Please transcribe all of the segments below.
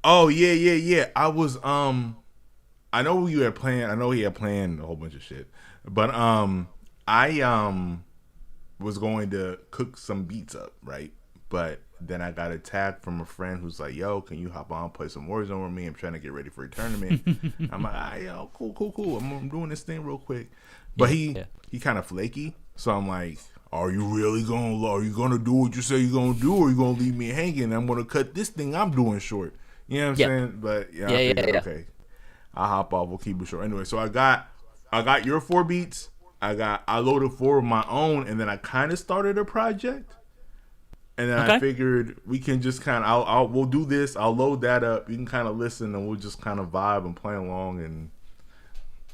Oh yeah. I was I know you had planned. I know he had planned a whole bunch of shit, but I was going to cook some beats up, right? But then I got a tag from a friend who's like, "Yo, can you hop on play some Warzone with me? I'm trying to get ready for a tournament." I'm like, yo, cool. I'm doing this thing real quick, but he kind of flaky, so I'm like, "Are you really gonna do what you say you're gonna do, or are you gonna leave me hanging? I'm gonna cut this thing I'm doing short." You know what I'm saying? But I figured, okay, I'll hop off. We'll keep it short anyway. So I got your 4 beats. I loaded 4 of my own, and then I kind of started a project. And then I figured we can just kind of we'll do this. I'll load that up. You can kind of listen, and we'll just kind of vibe and play along and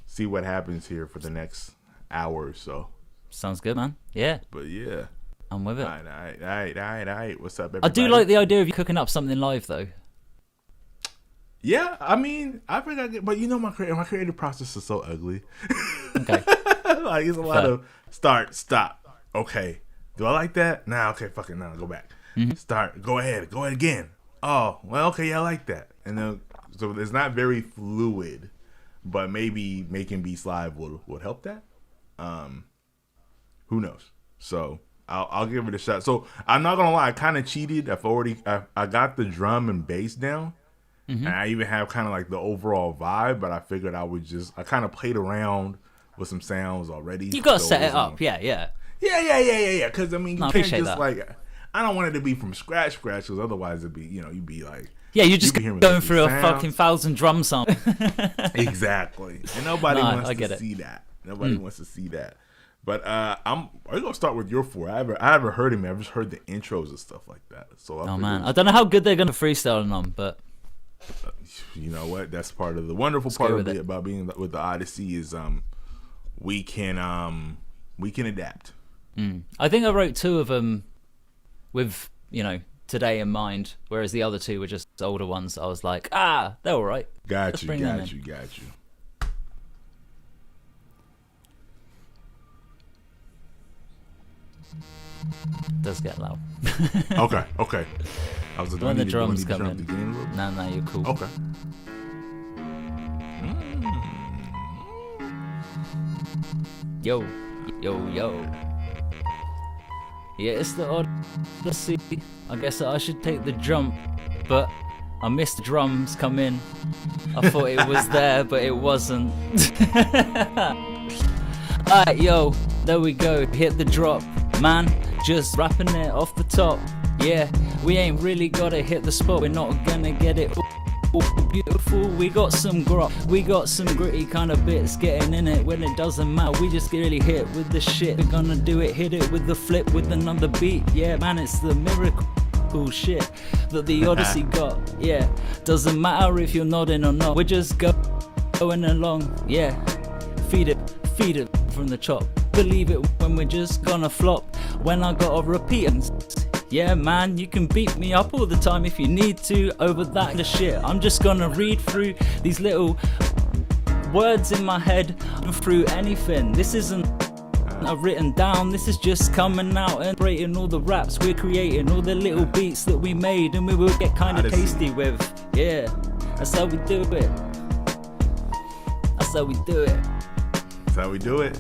see what happens here for the next hour or so. Sounds good, man. Yeah. But yeah, I'm with it. All right. What's up, everybody? I do like the idea of you cooking up something live, though. Yeah, I mean, I think I get, but you know, my creative process is so ugly. Okay. Like it's a lot of start, stop. Okay, do I like that? Nah, okay, fuck it. Nah, go back. Start, go ahead again. Oh, well, okay, yeah, I like that. And then so it's not very fluid, but maybe making beats live would help that. Who knows? So I'll give it a shot. So I'm not gonna lie, I kind of cheated. I got the drum and bass down. And I even have kind of like the overall vibe, but I figured I kind of played around with some sounds already. You got to set it up, yeah. Because I mean, you can't just that. like, I don't want it to be from scratch, because otherwise it'd be, you'd be like, you're just going through a fucking 1,000 drum song. Exactly, and nobody wants to see that. Nobody wants to see that. But I'm gonna start with your 4. I haven't heard him. I've just heard the intros and stuff like that. So man, I don't know how good they're gonna freestyle on, but. You know what? That's part of the wonderful part of it about being with the Odyssey is we can adapt. I think I wrote 2 of them with today in mind, whereas the other 2 were just older ones. I was like, they're all right. Got you. It does get loud. Okay. I was when the drums come in. No, you're cool. Okay. Yo. Yeah, it's the Odyssey. I guess I should take the jump, but I missed the drums come in. I thought it was there, but it wasn't. Alright, yo, there we go. Hit the drop, man. Just rapping it off the top. Yeah, we ain't really gotta hit the spot. We're not gonna get it all beautiful. We got some grok, we got some gritty kind of bits getting in it when it doesn't matter. We just really hit with the shit. We're gonna do it, hit it with the flip with another beat. Yeah, man, it's the miracle shit that the Odyssey got. Yeah, doesn't matter if you're nodding or not. We're just going along. Yeah, feed it from the chop. Believe it when we're just gonna flop. When I gotta repeat it. Yeah, man, you can beat me up all the time if you need to over that kind of shit. I'm just gonna read through these little words in my head and through anything. This isn't written down, this is just coming out and breaking all the raps we're creating, all the little beats that we made and we will get kind of tasty with. Yeah, that's how we do it. That's how we do it. That's how we do it.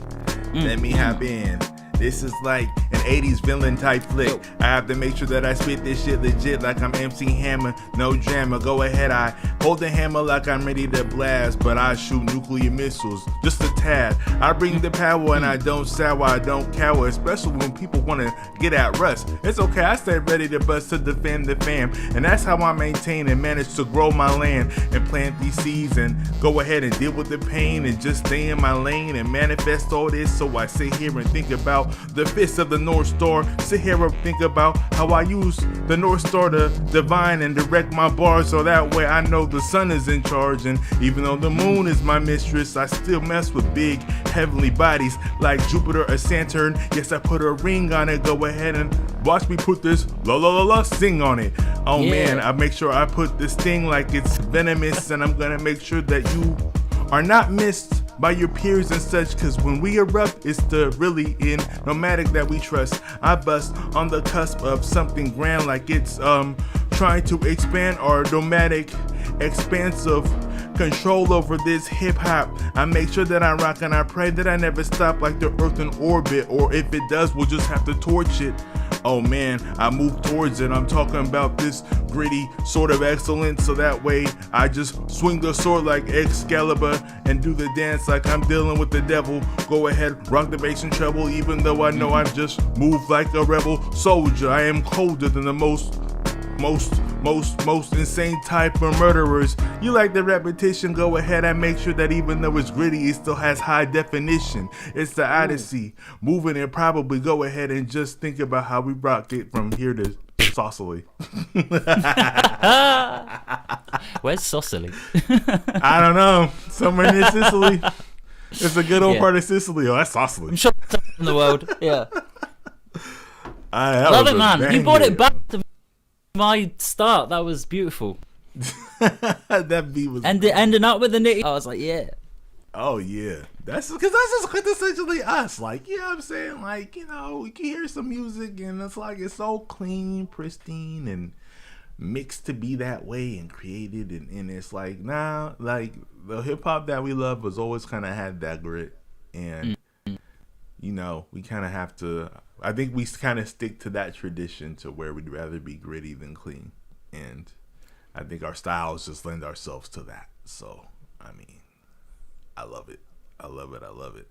Let me hop in. This is like an 80s villain type flick. I have to make sure that I spit this shit legit like I'm MC Hammer, no drama. Go ahead, I hold the hammer like I'm ready to blast, but I shoot nuclear missiles, just a tad. I bring the power and I don't sour, I don't cower, especially when people want to get at Russ. It's okay, I stay ready to bust to defend the fam, and that's how I maintain and manage to grow my land and plant these seeds and go ahead and deal with the pain and just stay in my lane and manifest all this. So I sit here and think about the fist of the North Star. Sit here and think about how I use the North Star to divine and direct my bars, so that way I know the sun is in charge. And even though the moon is my mistress, I still mess with big heavenly bodies like Jupiter or Saturn. Yes, I put a ring on it. Go ahead and watch me put this la la la la sing on it. Oh yeah. Man, I make sure I put this thing like it's venomous, and I'm gonna make sure that you are not missed by your peers and such, cause when we erupt, it's the really Nomadic that we trust. I bust on the cusp of something grand like it's trying to expand our nomadic, expansive control over this hip hop. I make sure that I rock and I pray that I never stop like the earth in orbit, or if it does, we'll just have to torch it. Oh man, I move towards it. I'm talking about this gritty sort of excellence, so that way I just swing the sword like Excalibur and do the dance like I'm dealing with the devil. Go ahead, rock the bass and treble, even though I know I'm just move like a rebel soldier. I am colder than the most insane type of murderers. You like the repetition? Go ahead and make sure that even though it's gritty, it still has high definition. It's the Odyssey. Moving it, probably go ahead and just think about how we rock it from here to Sicily. Where's Sicily? I don't know. Somewhere near Sicily. It's a good old part of Sicily. Oh, that's Sicily. I'm sure it's in the world. Yeah. That Love was it, a man. You banger. brought it back to my start. That was beautiful. That beat was And ending up with the nitty. I was like, yeah. Oh yeah, that's because that's just quintessentially us. Like, you know what I'm saying? Like, you know, you can hear some music and it's like it's so clean, pristine, and mixed to be that way and created, and it's like, nah, like the hip hop that we love was always kind of had that grit, and you know, we kind of have to. I think we kind of stick to that tradition to where we'd rather be gritty than clean, and I think our styles just lend ourselves to that. So, I mean, I love it. I love it. I love it.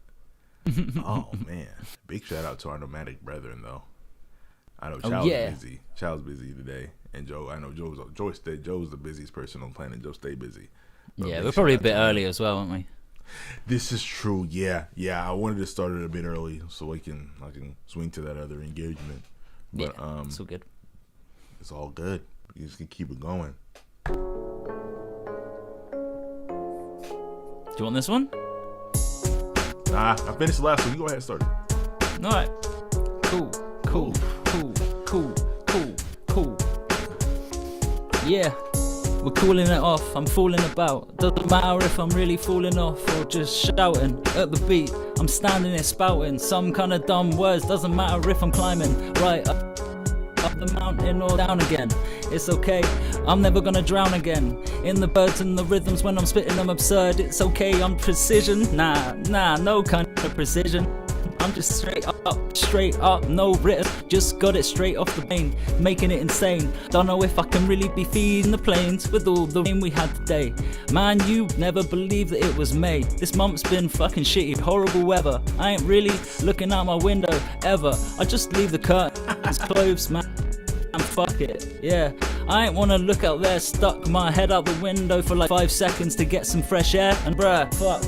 Oh man, big shout out to our nomadic brethren though. I know Chow's busy. Chow's busy today, and Joe. I know Joe's the busiest person on planet. Joe stay busy. But Yeah, we're probably a bit early as well, aren't we? This is true. Yeah. I wanted to start it a bit early so I can swing to that other engagement. But it's all good. It's all good. You just can keep it going. Do you want this one? Nah, I finished the last one. You go ahead and start it. All right. Cool. Yeah. We're cooling it off, I'm fooling about. Doesn't matter if I'm really fooling off or just shouting at the beat. I'm standing there spouting some kind of dumb words. Doesn't matter if I'm climbing right up the mountain or down again. It's okay, I'm never gonna drown again in the birds and the rhythms when I'm spitting them absurd. It's okay, I'm precision. Nah, no kind of precision. I'm just straight up, no written. Just got it straight off the vein, making it insane. Don't know if I can really be feeding the planes with all the rain we had today. Man, you never believed that it was May. This month's been fucking shitty, horrible weather. I ain't really looking out my window ever. I just leave the curtains closed, man. And fuck it, yeah. I ain't wanna look out there, stuck my head out the window for like 5 seconds to get some fresh air. And bruh, fuck,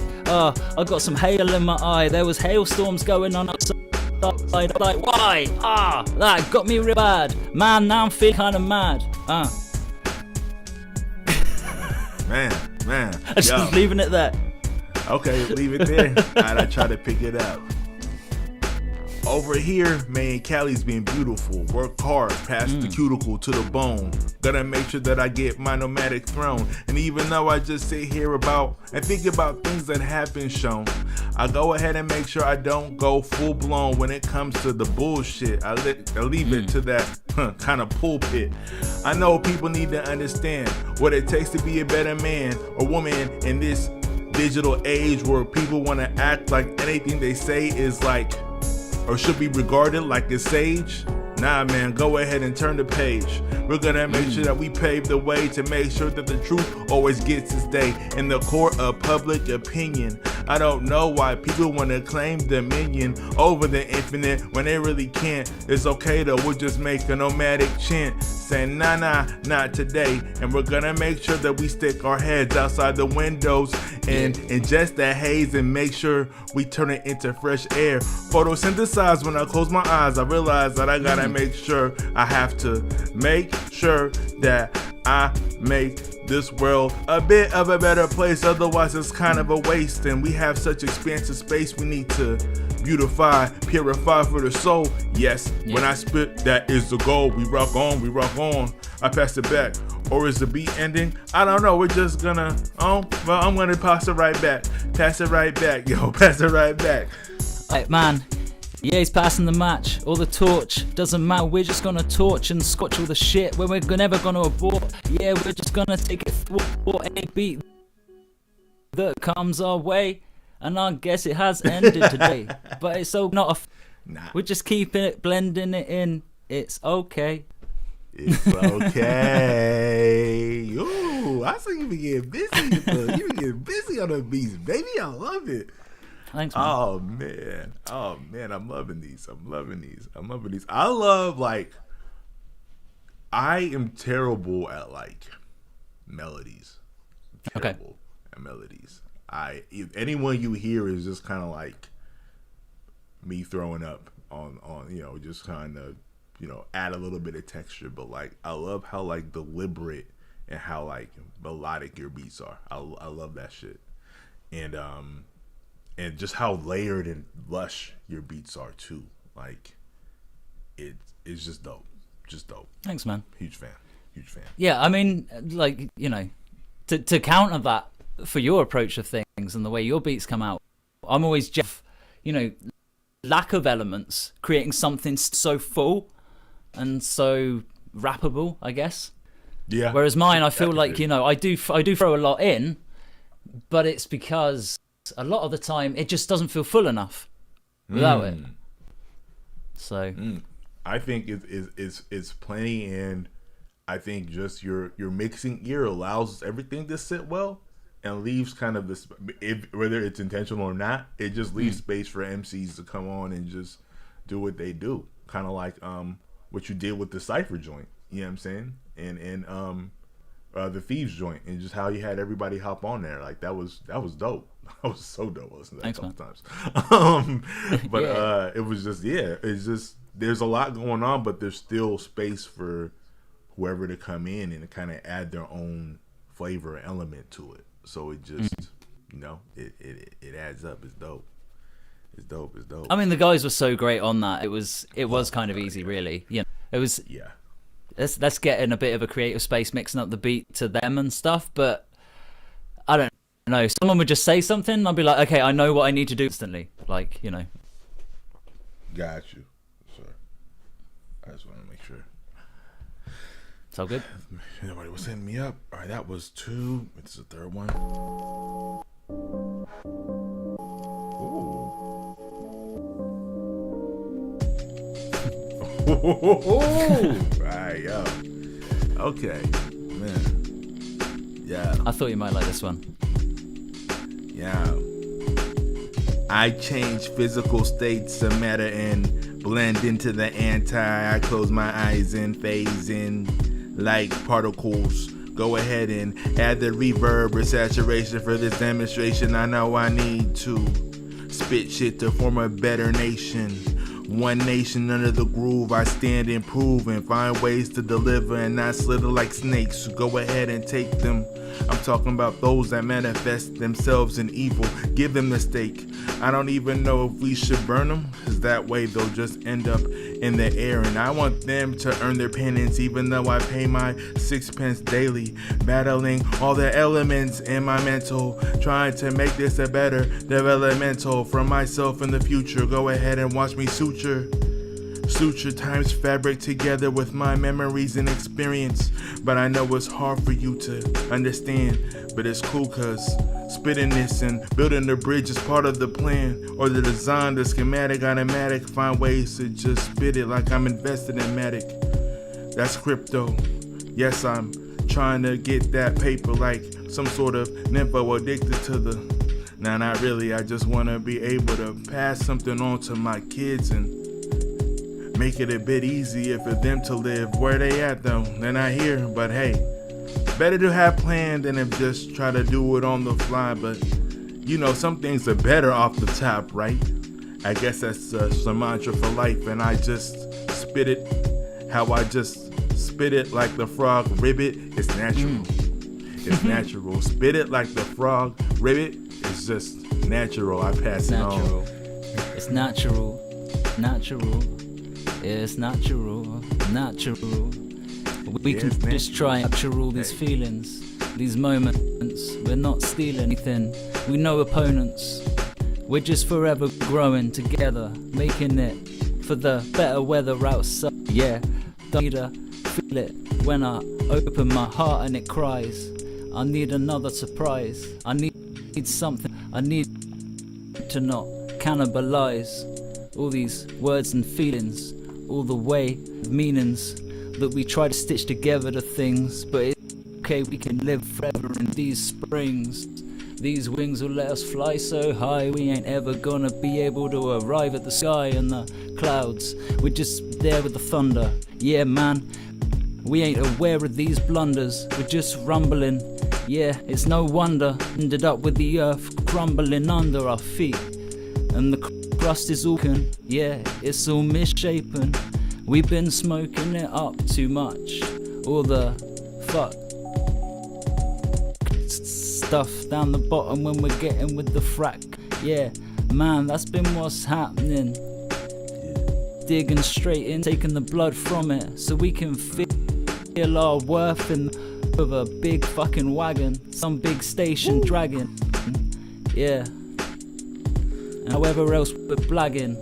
I got some hail in my eye. There was hailstorms going on outside. Like, why? That got me real bad. Man, now I'm feeling kinda mad. Man. I'm just leaving it there. Okay, leave it there. Alright, I try to pick it up. Over here, man, Cali's being beautiful. Work hard, past the cuticle to the bone. Gotta make sure that I get my nomadic throne. And even though I just sit here about and think about things that have been shown, I go ahead and make sure I don't go full blown when it comes to the bullshit. I leave it to that kind of pulpit. I know people need to understand what it takes to be a better man or woman in this digital age where people want to act like anything they say is like or should be regarded like a sage. Nah, man, go ahead and turn the page. We're gonna make sure that we pave the way to make sure that the truth always gets its day in the court of public opinion. I don't know why people wanna claim dominion over the infinite when they really can't. It's okay though, we'll just make a nomadic chant saying nah, not today. And we're gonna make sure that we stick our heads outside the windows and ingest that haze and make sure we turn it into fresh air. Photosynthesize when I close my eyes. I realize that I gotta make sure I have to make sure that I make this world a bit of a better place. Otherwise it's kind of a waste, and we have such expansive space we need to beautify, purify for the soul. Yes, when I spit, that is the goal. We rock on. I pass it back. Or is the beat ending? I don't know. We're just gonna, I'm gonna pass it right back. Pass it right back, yo. Pass it right back. Hey, man, Yeah, he's passing the match or the torch. Doesn't matter, we're just gonna torch and scotch all the shit. We're never gonna abort. Yeah, we're just gonna take it for any beat that comes our way. And I guess it has ended today. But it's so not Nah. we're just keeping it, blending it in. It's okay. It's okay. Ooh, I see you be getting busy. You be getting busy on the beats, baby. I love it. Thanks, man. Oh man, I'm loving these. I love, like, I am terrible at, like, melodies. Terrible at melodies. If anyone you hear is just kind of like me throwing up on just kind of add a little bit of texture, but like I love how like deliberate and how like melodic your beats are. I love that shit, and just how layered and lush your beats are too. Like it's just dope, Thanks, man. Huge fan. Yeah, I mean, like, to counter that for your approach of things and the way your beats come out, I'm always just, lack of elements, creating something so full and so rappable, I guess. Yeah. Whereas mine, I feel like, I do throw a lot in, but it's because a lot of the time it just doesn't feel full enough without it. So I think it's plenty, and I think just your mixing ear allows everything to sit well and leaves kind of this, whether it's intentional or not, it just leaves space for MCs to come on and just do what they do. Kind of like what you did with the Cypher joint, you know what I'm saying? And the Thieves joint, and just how you had everybody hop on there. Like that was dope. That was so dope. I listened to that a couple times. But it was just, it's just, there's a lot going on, but there's still space for whoever to come in and kind of add their own flavor element to it. So it just, it adds up. It's dope. It's dope. I mean, the guys were so great on that. It was kind of easy, really. It was. Yeah. Let's get in a bit of a creative space, mixing up the beat to them and stuff. But I don't know. Someone would just say something, I'd be like, okay, I know what I need to do instantly. Like, Got you. Sure. I just want to make sure. It's all good. Nobody was hitting me up. All right, that was 2. It's the third one. Ooh. Right, yo. Okay, man. Yeah. I thought you might like this one. Yeah. I change physical states of matter and blend into the anti. I close my eyes and phase in like particles. Go ahead and add the reverb or saturation for this demonstration. I know I need to spit shit to form a better nation. One nation under the groove, I stand and prove and find ways to deliver and not slither like snakes. So go ahead and take them. I'm talking about those that manifest themselves in evil. Give them the stake. I don't even know if we should burn them, cause that way they'll just end up in the air. And I want them to earn their penance, even though I pay my 6 pence daily. Battling all the elements in my mental, trying to make this a better developmental for myself in the future. Go ahead and watch me suture times fabric together with my memories and experience. But I know it's hard for you to understand, but it's cool cause spitting this and building the bridge is part of the plan or the design, the schematic, automatic. Find ways to just spit it like I'm invested in Matic. That's crypto. Yes, I'm trying to get that paper like some sort of nympho addicted to the... Nah, not really. I just want to be able to pass something on to my kids and make it a bit easier for them to live where they at though. They're not here, but hey, better to have planned than if just try to do it on the fly. But some things are better off the top, right? I guess that's a mantra for life, and I just spit it how I just spit it like the frog ribbit. It's natural. It's natural. Spit it like the frog ribbit. It's just natural. I pass it on. It's natural. It's natural. We can just try and capture all these feelings, these moments. We're not stealing anything. We know opponents. We're just forever growing together, making it for the better weather outside. Yeah, don't need to feel it when I open my heart and it cries. I need another surprise. I need something. I need to not cannibalize all these words and feelings, all the way meanings that we try to stitch together to things. But it's okay, we can live forever in these springs. These wings will let us fly so high, we ain't ever gonna be able to arrive at the sky and the clouds. We're just there with the thunder. Yeah, man, we ain't aware of these blunders. We're just rumbling. Yeah, it's no wonder. Ended up with the earth crumbling under our feet, and the crust is all can. Yeah, it's all misshapen. We've been smoking it up too much. All the fuck stuff down the bottom when we're getting with the frack. Yeah, man, that's been what's happening. Digging straight in, taking the blood from it, so we can feel our worth in of a big fucking wagon, some big station dragging. Yeah, and however else we're blagging,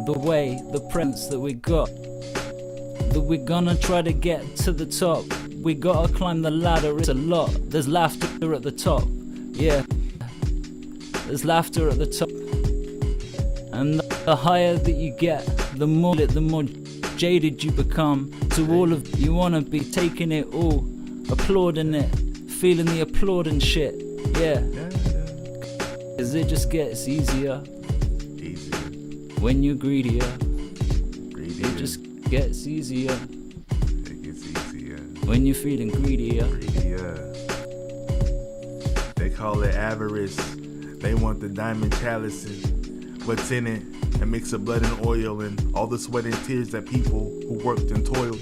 the way, the prints that we got, that we're gonna try to get to the top. We gotta climb the ladder, it's a lot. There's laughter at the top, yeah. There's laughter at the top. And the higher that you get, the more jaded you become. To all of you wanna be taking it all, applauding it, feeling the applauding shit, yeah. Cause it just gets easier when you're greedier. It just gets easier when you're feeling greedier. They call it avarice. They want the diamond chalices. What's in it? A mix of blood and oil and all the sweat and tears that people who worked and toiled.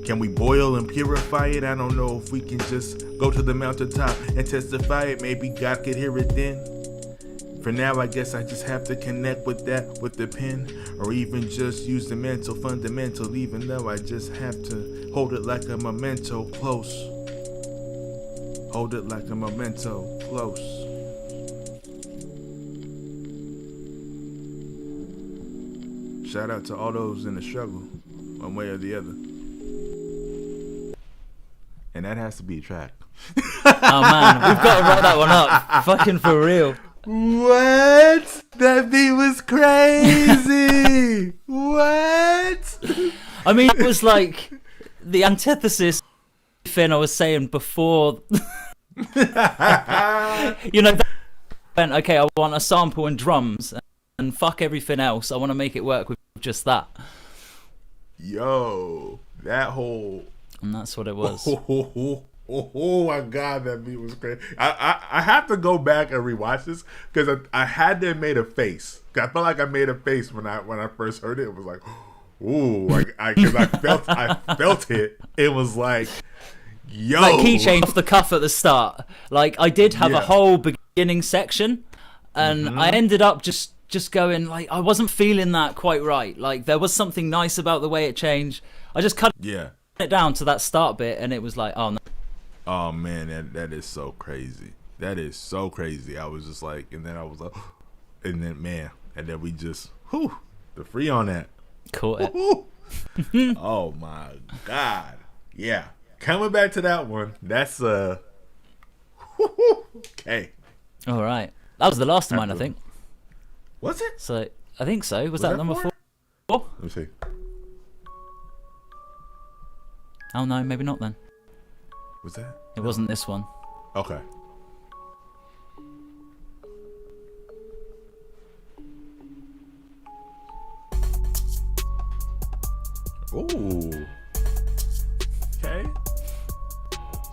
Can we boil and purify it? I don't know if we can just go to the mountaintop and testify it. Maybe God could hear it then. For now, I guess I just have to connect with that with the pen, or even just use the mental fundamental, even though I just have to hold it like a memento close. Hold it like a memento close. Shout out to all those in the struggle, one way or the other. And that has to be a track. Oh man, we've got to write that one up. Fucking for real. What? That beat was crazy. What? I mean, it was like the antithesis thing I was saying before. You know, went, okay, I want a sample and drums and fuck everything else. I want to make it work with just that. Yo, that whole... And that's what it was. Oh my god, that beat was crazy. I have to go back and rewatch this because I had to have made a face. I felt like I made a face when I first heard it. It was like, ooh, because I felt it. It was like, yo, like key change off the cuff at the start. Like I did have a whole beginning section, and I ended up just going like I wasn't feeling that quite right. Like there was something nice about the way it changed. I just cut it down to that start bit, and it was like, oh no. Oh man, that is so crazy. That is so crazy. I was just like, and then I was like, and then man, and then we just, the free on that. Caught it. Oh my god. Yeah. Coming back to that one, that's okay. All right. That was the last of mine, I think. Was it? So I think so. Was that number 4? Let me see. Oh no, maybe not then. Was that? It wasn't this one. Okay. Ooh. Okay.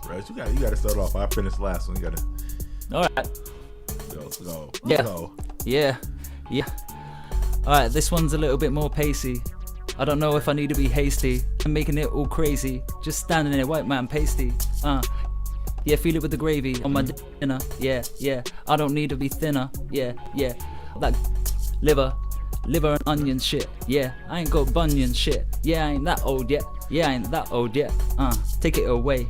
Rez, you gotta start off. I finished the last one. You gotta. All right. Let's go. Yeah. Let's go. Yeah. All right. This one's a little bit more pacey. I don't know if I need to be hasty. I'm making it all crazy. Just standing there, white man pasty. Yeah, feel it with the gravy on my dinner. Yeah. I don't need to be thinner. Yeah. That liver and onion shit. Yeah, I ain't got bunion shit. Yeah, I ain't that old yet. Take it away.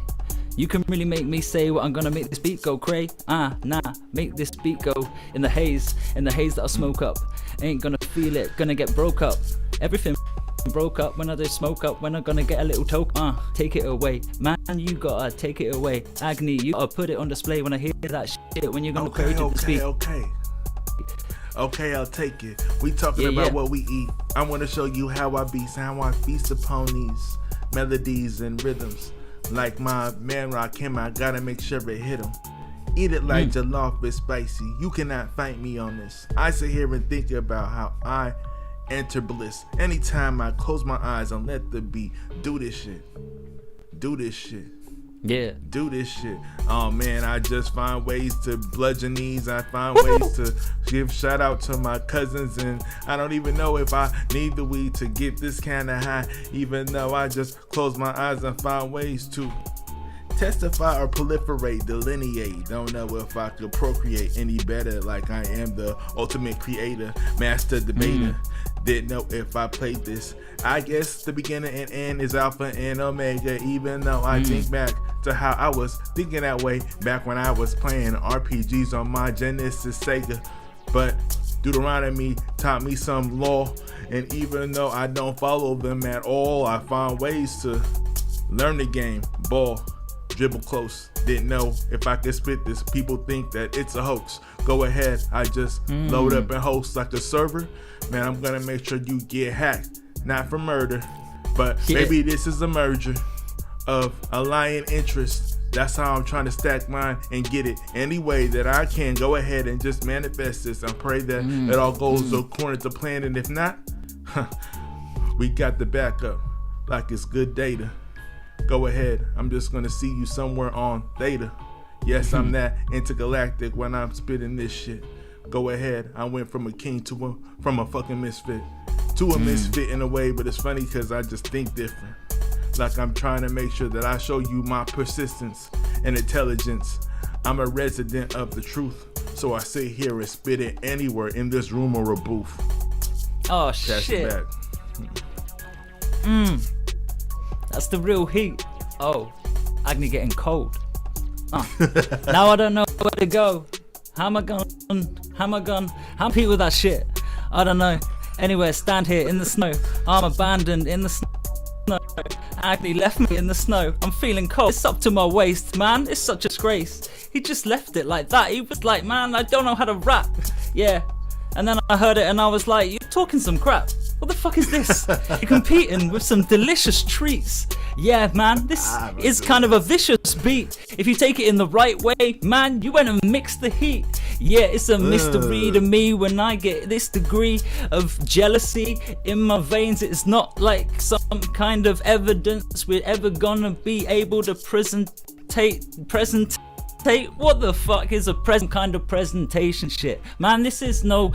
You can really make me say what I'm gonna make this beat go cray. Nah, make this beat go in the haze that I smoke up. Ain't gonna feel it, gonna get broke up. Everything broke up when I just smoke up. When I'm gonna get a little toke, take it away, man. You gotta take it away. Agni, you gotta put it on display when I hear that shit. When you're gonna create this beat. Okay, I'll take it. We talking about what we eat. I wanna show you how I feast upon these melodies and rhythms. Like my man Rakim, I gotta make sure it hit him. Eat it like jollof is spicy. You cannot fight me on this. I sit here and think about how I enter bliss. Anytime I close my eyes and let the beat do this shit. Do this shit. Yeah. Do this shit. Oh man, I just find ways to bludgeon these. I find ways to give shout out to my cousins, and I don't even know if I need the weed to get this kind of high, even though I just close my eyes and find ways to testify or proliferate, delineate. Don't know if I could procreate any better, like I am the ultimate creator, master debater. Didn't know if I played this. I guess the beginning and end is alpha and omega, even though I think back to how I was thinking that way back when I was playing RPGs on my Genesis Sega. But Deuteronomy taught me some law, and even though I don't follow them at all, I found ways to learn the game, ball, dribble close. Didn't know if I could spit this. People think that it's a hoax. Go ahead, I just load up and host like a server. Man, I'm gonna make sure you get hacked, not for murder, but maybe this is a merger of allying interests. That's how I'm trying to stack mine and get it any way that I can. Go ahead and just manifest this and pray that it all goes according to plan, and if not, we got the backup like it's good data. Go ahead, I'm just gonna see you somewhere on Theta. Yes, I'm that intergalactic when I'm spitting this shit. Go ahead, I went from a king to from a fucking misfit to a misfit in a way, but it's funny because I just think different. Like I'm trying to make sure that I show you my persistence and intelligence. I'm a resident of the truth, so I sit here and spit it anywhere in this room or a booth. Oh That's shit. back. That's the real heat. Oh, Agni getting cold. Now I don't know where to go. How am I gonna compete with that shit? I don't know. Anyway, stand here in the snow. I'm abandoned in the snow. Agni left me in the snow. I'm feeling cold. It's up to my waist, man. It's such a disgrace. He just left it like that. He was like, man, I don't know how to rap. Yeah. And then I heard it and I was like, you're talking some crap. What the fuck is this? You're competing with some delicious treats. Yeah, man, this is kind of a vicious beat. If you take it in the right way, man, you went and mixed the heat. Yeah, it's a mystery to me when I get this degree of jealousy in my veins. It's not like some kind of evidence we're ever gonna be able to presentate. What the fuck is a present kind of presentation shit? Man, this is no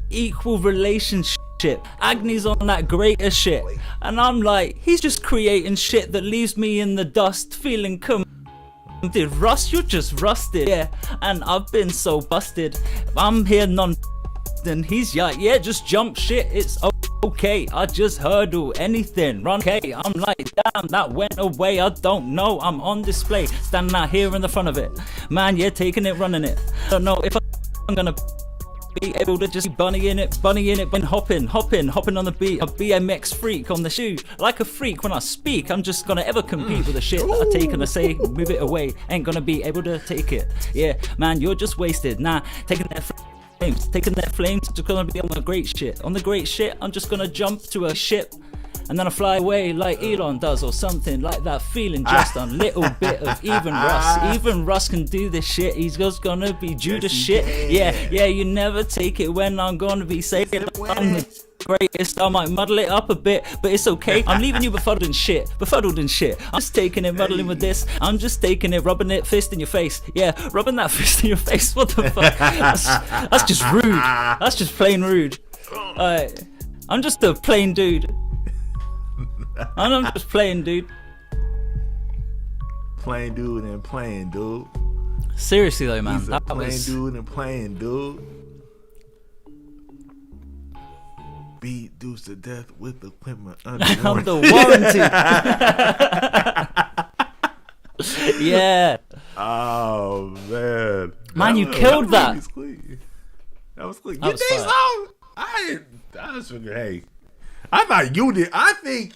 equal relationship. Agni's on that greater shit, and I'm like, he's just creating shit that leaves me in the dust feeling Dude, Russ, you're just rusted. Yeah, and I've been so busted. I'm here and he's like, yeah, just jump shit, it's okay. I just hurdle anything, run. Okay, I'm like, damn, that went away. I don't know, I'm on display, standing out here in the front of it. Man, yeah, taking it, running it. I don't know if I'm gonna be able to just bunny in it, when hopping on the beat. A BMX freak on the shoe, like a freak when I speak. I'm just gonna ever compete with the shit that I take and I say, move it away. Ain't gonna be able to take it. Yeah, man, you're just wasted. Nah, taking their flames, just gonna be on the great shit. On the great shit, I'm just gonna jump to a ship and then I fly away like Elon does or something like that, feeling just a little bit of even Russ can do this shit. He's just gonna be Judas shit. Yeah, you never take it when I'm gonna be saying I'm the greatest. I might muddle it up a bit, but it's okay. I'm leaving you befuddled and shit. I'm just taking it, muddling with this. I'm just taking it, rubbing it, fist in your face. Yeah, rubbing that fist in your face. What the fuck? That's just rude. That's just plain rude. I'm just a plain dude. I'm just playing, dude. Plain dude and playing, dude. Seriously though, man, He's a plain dude and playing, dude. Beat dudes to death with equipment under warranty. Yeah. Oh man. Man, you killed that. Was clean. That was clean. That You was think fire. so? I was figuring, hey, I thought you did. I think,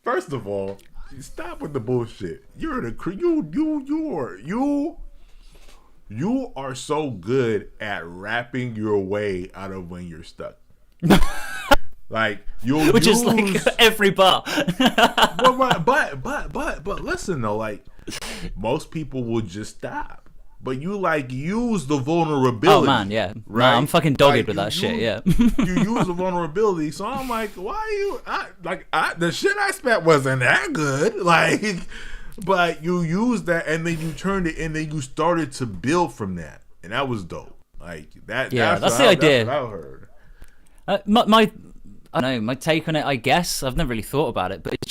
first of all, stop with the bullshit. You're you are so good at rapping your way out of when you're stuck. Like you'll Which use, is like every bar. but listen though, like most people will just stop. But you like use the vulnerability. Oh man, yeah. Right? No, I'm fucking dogged Like, with that shit, yeah. You use the vulnerability, so I'm like, why the shit I spent wasn't that good. Like, but you used that and then you turned it and then you started to build from that. And that was dope. Like that. Yeah, that's the idea. That's what I heard. My I don't know, my take on it, I guess, I've never really thought about it, but it's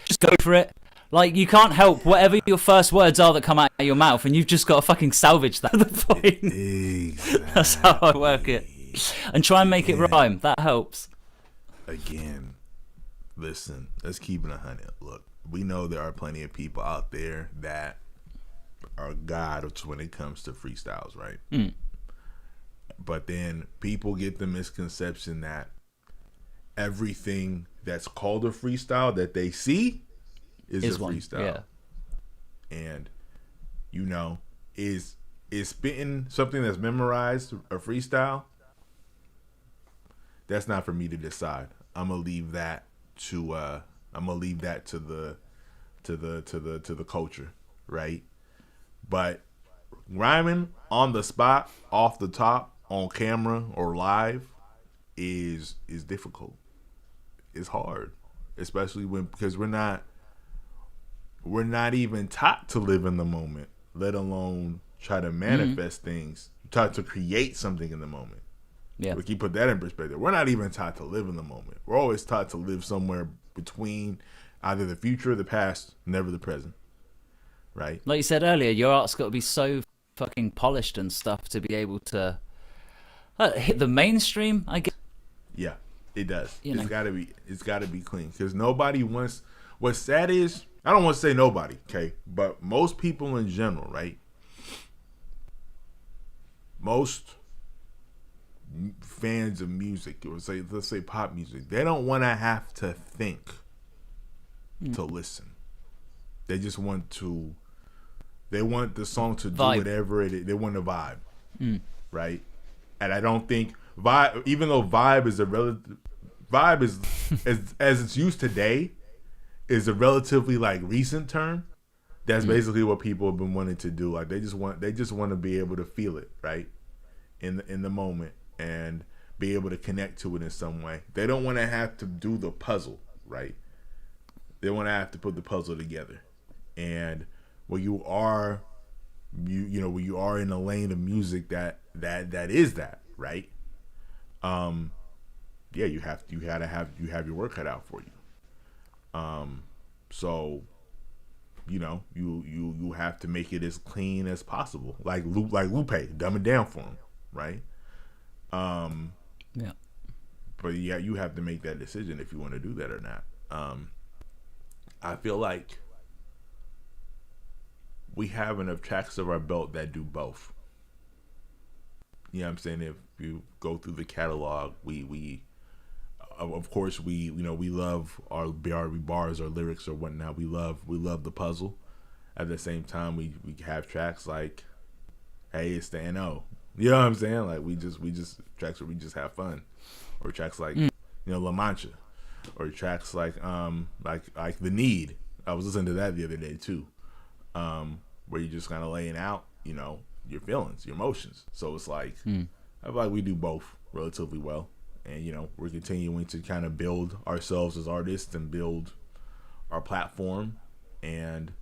just go for it. Like, you can't help whatever your first words are that come out of your mouth, and you've just got to fucking salvage that at the point. Exactly. That's how I work it. And try and make it rhyme. That helps. Again, listen, let's keep it 100. Look, we know there are plenty of people out there that are gods when it comes to freestyles, right? Mm. But then people get the misconception that everything that's called a freestyle that they see is a freestyle. Yeah. And is spitting something that's memorized a freestyle? That's not for me to decide. I'm gonna leave that to the culture, right? But rhyming on the spot, off the top, on camera or live is difficult. It's hard, especially because we're not even taught to live in the moment, let alone try to manifest things, try to create something in the moment. Yeah. We can put that in perspective. We're not even taught to live in the moment. We're always taught to live somewhere between either the future or the past, never the present. Right? Like you said earlier, your art's got to be so fucking polished and stuff to be able to hit the mainstream, I guess. Yeah, it does. You know. It's gotta be clean. Because nobody wants. What's sad is, I don't want to say nobody, okay, but most people in general, right? Most fans of music, or let's say pop music, they don't want to have to think to listen. They just want to. They want the song to do vibe. whatever it is. They want to vibe, right? And I don't think vibe, even though vibe is as it's used today, is a relatively like recent term. That's basically what people have been wanting to do. Like they just want to be able to feel it, right, in the moment, and be able to connect to it in some way. They don't want to have to do the puzzle, right? They want to have to put the puzzle together. And when you are, when you are in a lane of music that is that, right? Yeah, you have your work cut out for you. So, you have to make it as clean as possible, like Lupe, dumb it down for him, right? Yeah. But yeah, you have to make that decision if you want to do that or not. I feel like we have enough tracks of our belt that do both. You know what I'm saying? If you go through the catalog, we of course we love our bars or lyrics or whatnot. We love the puzzle. At the same time, we have tracks like, hey, it's the NO. You know what I'm saying? Like we just tracks where we just have fun, or tracks like La Mancha, or tracks like The Need. I was listening to that the other day too, where you're just kind of laying out, your feelings, your emotions. So it's like I feel like we do both relatively well, and we're continuing to kind of build ourselves as artists and build our platform, and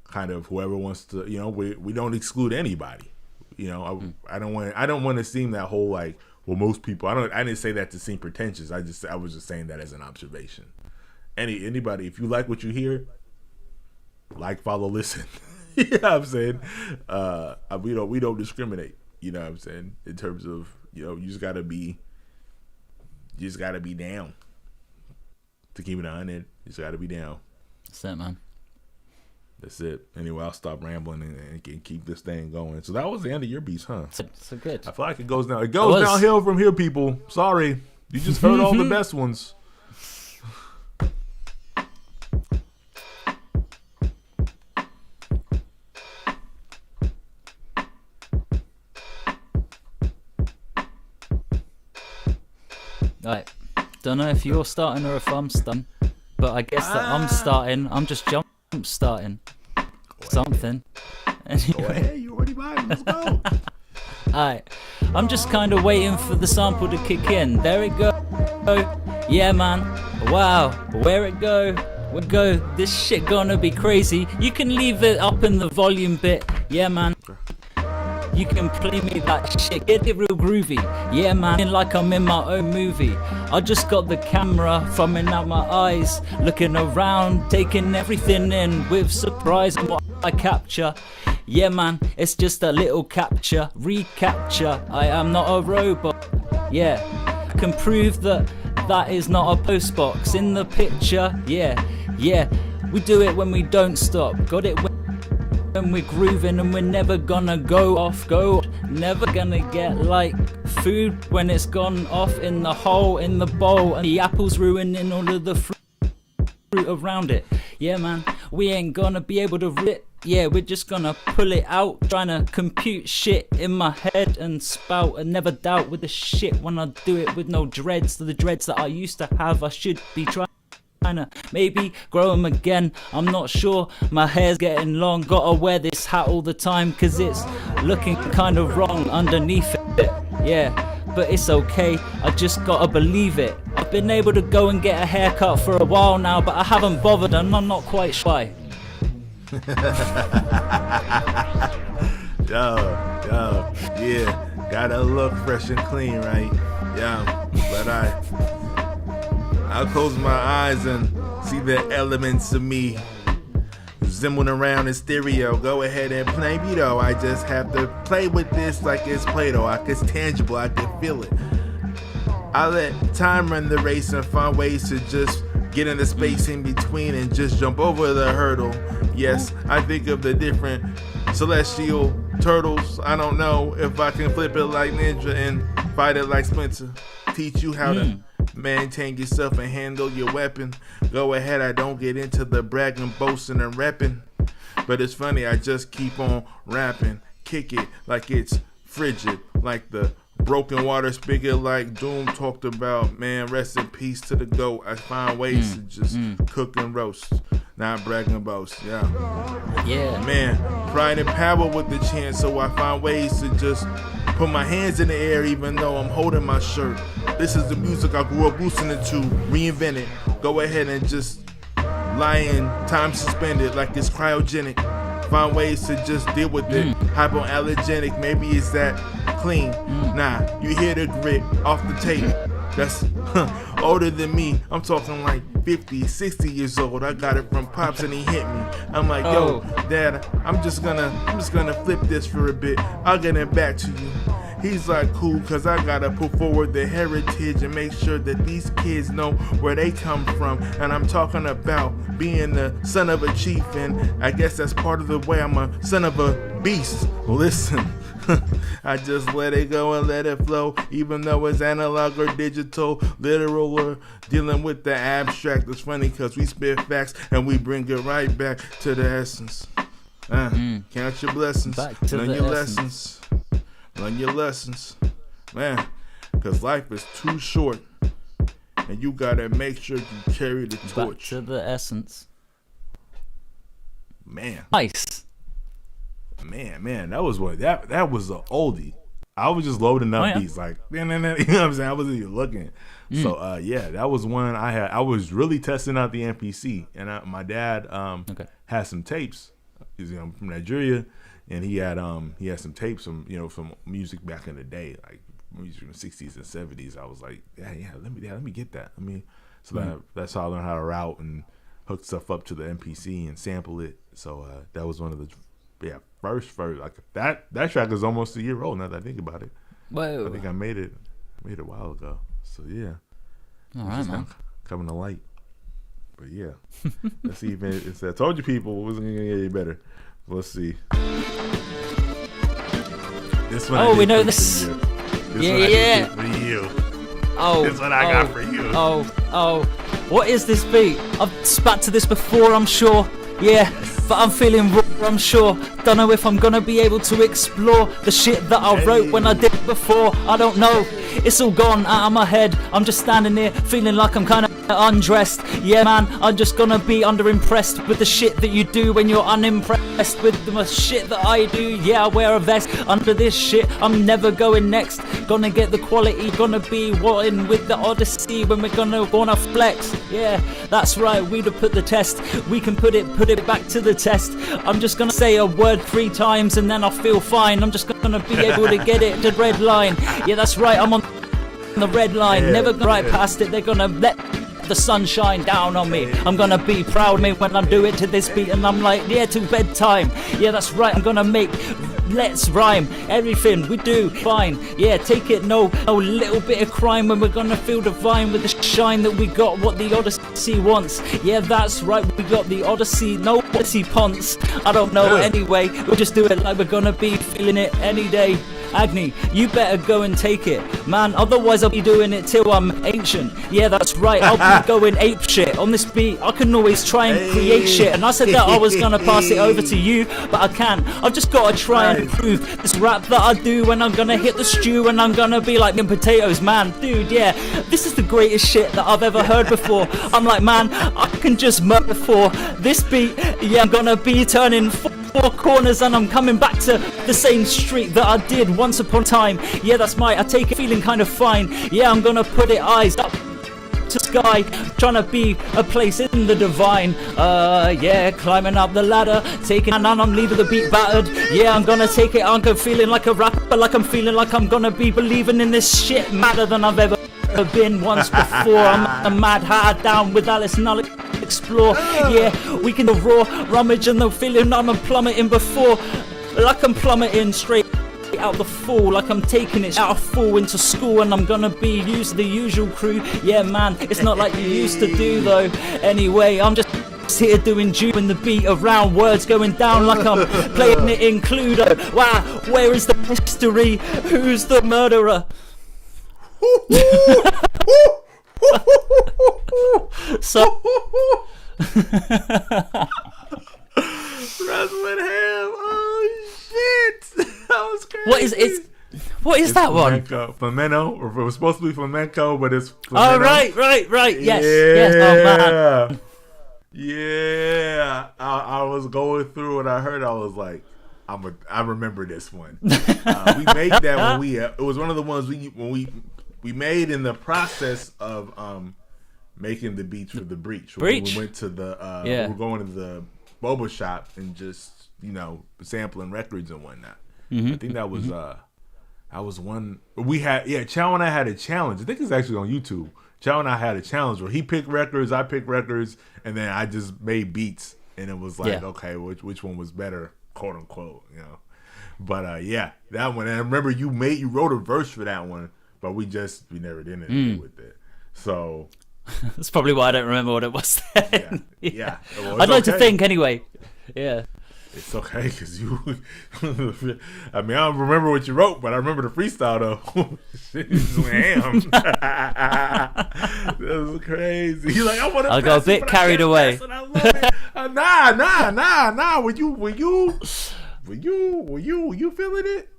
kind of whoever wants to, we don't exclude anybody. I don't want to seem that whole like, well, most people. I didn't say that to seem pretentious. I was just saying that as an observation. Anybody, if you like what you hear, like, follow, listen. You know what I'm saying? We don't discriminate. You know what I'm saying? In terms of, you just gotta be down to keep it 100. You just gotta be down. That's it, man. That's it. Anyway, I'll stop rambling and keep this thing going. So that was the end of your beats, huh? So good. I feel like it goes down. It goes downhill from here, people. Sorry, you just heard all the best ones. Right. Don't know if you're starting or if I'm starting, but I guess that I'm starting. I'm just jump starting something. Anyway. Go ahead, you already vibing. Let's go. Alright, I'm just kind of waiting for the sample to kick in. There it go. Yeah, man. Wow. Where it go? Where it go? This shit gonna be crazy. You can leave it up in the volume bit. Yeah, man. You can play me that shit, get it real groovy. Yeah, man, like I'm in my own movie. I just got the camera foaming out my eyes, looking around, taking everything in with surprise and what I capture. Yeah, man, it's just a little capture, recapture. I am not a robot. Yeah, I can prove that that is not a post box in the picture. Yeah, we do it when we don't stop. Got it when we're grooving and we're never gonna go. Never gonna get like food when it's gone off in the hole in the bowl and the apple's ruining all of the fruit around it. Yeah, man, we ain't gonna be able to read it. Yeah, we're just gonna pull it out, trying to compute shit in my head and spout and never doubt with the shit when I do it with no dreads. The dreads that I used to have, I should be trying to maybe grow them again. I'm not sure, my hair's getting long. Gotta wear this hat all the time cause it's looking kind of wrong underneath it. Yeah, but it's okay, I just gotta believe it. I've been able to go and get a haircut for a while now, but I haven't bothered and I'm not quite shy. Yeah, gotta look fresh and clean, right? Yeah, but I'll close my eyes and see the elements of me zimming around in stereo. Go ahead and play me though. I just have to play with this like it's Play-Doh. It's tangible, I can feel it. I let time run the race and find ways to just get in the space in between and just jump over the hurdle. Yes, I think of the different celestial turtles. I don't know if I can flip it like Ninja and fight it like Splinter. Teach you how to maintain yourself and handle your weapon. Go ahead, I don't get into the bragging, boasting, and repping. But it's funny, I just keep on rapping. Kick it like it's frigid, like the broken water spigot, like Doom talked about. Man, rest in peace to the GOAT. I find ways to just cook and roast, not brag and boast. Yeah. Man, pride and power with the chance, so I find ways to just put my hands in the air even though I'm holding my shirt. This is the music I grew up listening to, reinvent it. Go ahead and just lie in time suspended like it's cryogenic. Find ways to just deal with it. Hypoallergenic, maybe it's that clean. Nah, you hear the grit off the tape. That's older than me. I'm talking like 50, 60 years old. I got it from Pops and he hit me. I'm like, yo, Dad, I'm just gonna flip this for a bit. I'll get it back to you. He's like, cool, cause I gotta put forward the heritage and make sure that these kids know where they come from. And I'm talking about being the son of a chief, and I guess that's part of the way I'm a son of a beast. Listen, I just let it go and let it flow, even though it's analog or digital, literal or dealing with the abstract. It's funny cause we spit facts and we bring it right back to the essence. Count your blessings, learn your lessons. Learn your lessons, man, because life is too short, and you gotta make sure you carry the torch. Back to the essence. Man. Nice. Man, that was what that was an oldie. I was just loading up beats like, you know what I'm saying? I wasn't even looking. So yeah, that was one I had. I was really testing out the MPC, and my dad had some tapes. He's from Nigeria. And he had some tapes from music back in the day, like music from the 60s and 70s. I was like, let me get that. That's how I learned how to route and hook stuff up to the MPC and sample it. So that was one of the first like that track is almost a year old now that I think about it. Whoa. I think I made it a while ago. So yeah. All right, man. Coming to light. But yeah, let's see if it's. I told you people it wasn't gonna get any better. Let's see. This one. Oh, we know this. Yeah. For you. Oh, this one I got for you. Oh. What is this beat? I've spat to this before, I'm sure. Yeah, but I'm feeling raw, I'm sure. Don't know if I'm gonna be able to explore the shit that I wrote when I did it before. I don't know. It's all gone out of my head. I'm just standing here feeling like I'm kind of undressed. Yeah, man, I'm just gonna be underimpressed with the shit that you do when you're unimpressed with the shit that I do. Yeah, I wear a vest under this shit. I'm never going next. Gonna get the quality. Gonna be wanting with the Odyssey when we're gonna wanna flex. Yeah, that's right. We'd have put the test. We can put it back to the test. I'm just gonna say a word 3 times and then I'll feel fine. I'm just gonna be able to get it. The red line. Yeah, that's right. I'm on the red line. Never gonna right past it. They're gonna let the sun shine down on me. I'm gonna be proud of me when I do it to this beat and I'm like, yeah, till bedtime. Yeah, that's right. I'm gonna make let's rhyme everything we do fine. Yeah, take it no little bit of crime when we're gonna feel divine with the shine that we got what the Odyssey wants. Yeah, that's right, we got the Odyssey, no Odyssey ponce. I don't know anyway, we'll just do it like we're gonna be feeling it any day. Agni, you better go and take it, man, otherwise I'll be doing it till I'm ancient. Yeah, that's right, I'll be going ape shit on this beat. I can always try and create shit, and I said that I was gonna pass it over to you, but I can't. I've just gotta try and improve this rap that I do when I'm gonna hit the stew and I'm gonna be like in potatoes, man. Dude, yeah, this is the greatest shit that I've ever heard before. I'm like, man, I can just murder for this beat. Yeah, I'm gonna be turning 4 corners and I'm coming back to the same street that I did once upon a time. Yeah, that's I take it feeling kind of fine. Yeah, I'm gonna put it eyes up to sky, trying to be a place in the divine. Yeah, climbing up the ladder, taking and I'm leaving the beat battered. Yeah, I'm gonna take it, I'm feeling like a rapper, like I'm feeling like I'm gonna be believing in this shit madder than I've ever been once before. I'm a mad hat down with Alice and I'll explore. Yeah, we can raw rummage and the feeling I'm plummeting before, like I'm plummeting straight out the fall, like I'm taking it out of full into school and I'm gonna be used the usual crew. Yeah, man, it's not like you used to do though. Anyway, I'm just here doing Jew in the beat around, words going down like I'm playing it in Cluedo. Wow, where is the mystery? Who's the murderer? So Wrestling ham. Oh shit! That was crazy. What is that flamenco. One? Flamenco. Or it was supposed to be flamenco, but it's flamenco. Oh right. Yes. Oh man. Yeah. I was going through and I heard. I was like, I remember this one. We made that when it was one of the ones we made in the process of making the beats for the breach. We went to the we were going to the boba shop and just sampling records and whatnot. I think that was one we had. Yeah, Chow and I had a challenge. I think it's actually on YouTube. Chow and I had a challenge where he picked records, I picked records, and then I just made beats, and it was like, okay, which one was better, quote unquote, But yeah, that one. And I remember you wrote a verse for that one, but we never did anything with it. So that's probably why I don't remember what it was then. Yeah. Well, I'd like to think anyway. Yeah. It's okay because you. I mean, I don't remember what you wrote, but I remember the freestyle though. Shit, you just went ham. That was crazy. He's like, I got a bit carried away. I love it. Nah. Were you feeling it?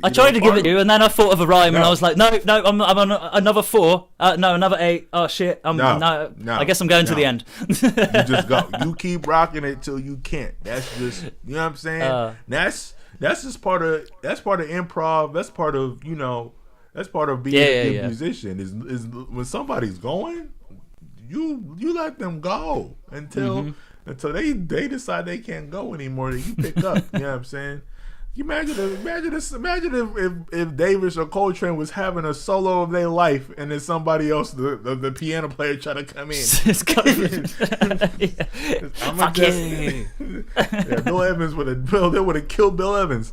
I tried to give it to you, and then I thought of a rhyme, and I was like, no, I'm on another 4. No, another 8. Oh shit, no. I guess I'm going to the end. You just go. You keep rocking it till you can't. That's just, you know what I'm saying. That's just part of improv. That's part of That's part of being a good musician. Is when somebody's going, you let them go until they decide they can't go anymore. That you pick up. You know what I'm saying? You imagine if Davis or Coltrane was having a solo of their life, and then somebody else, the piano player, try to come in. Bill Evans would have killed Bill Evans.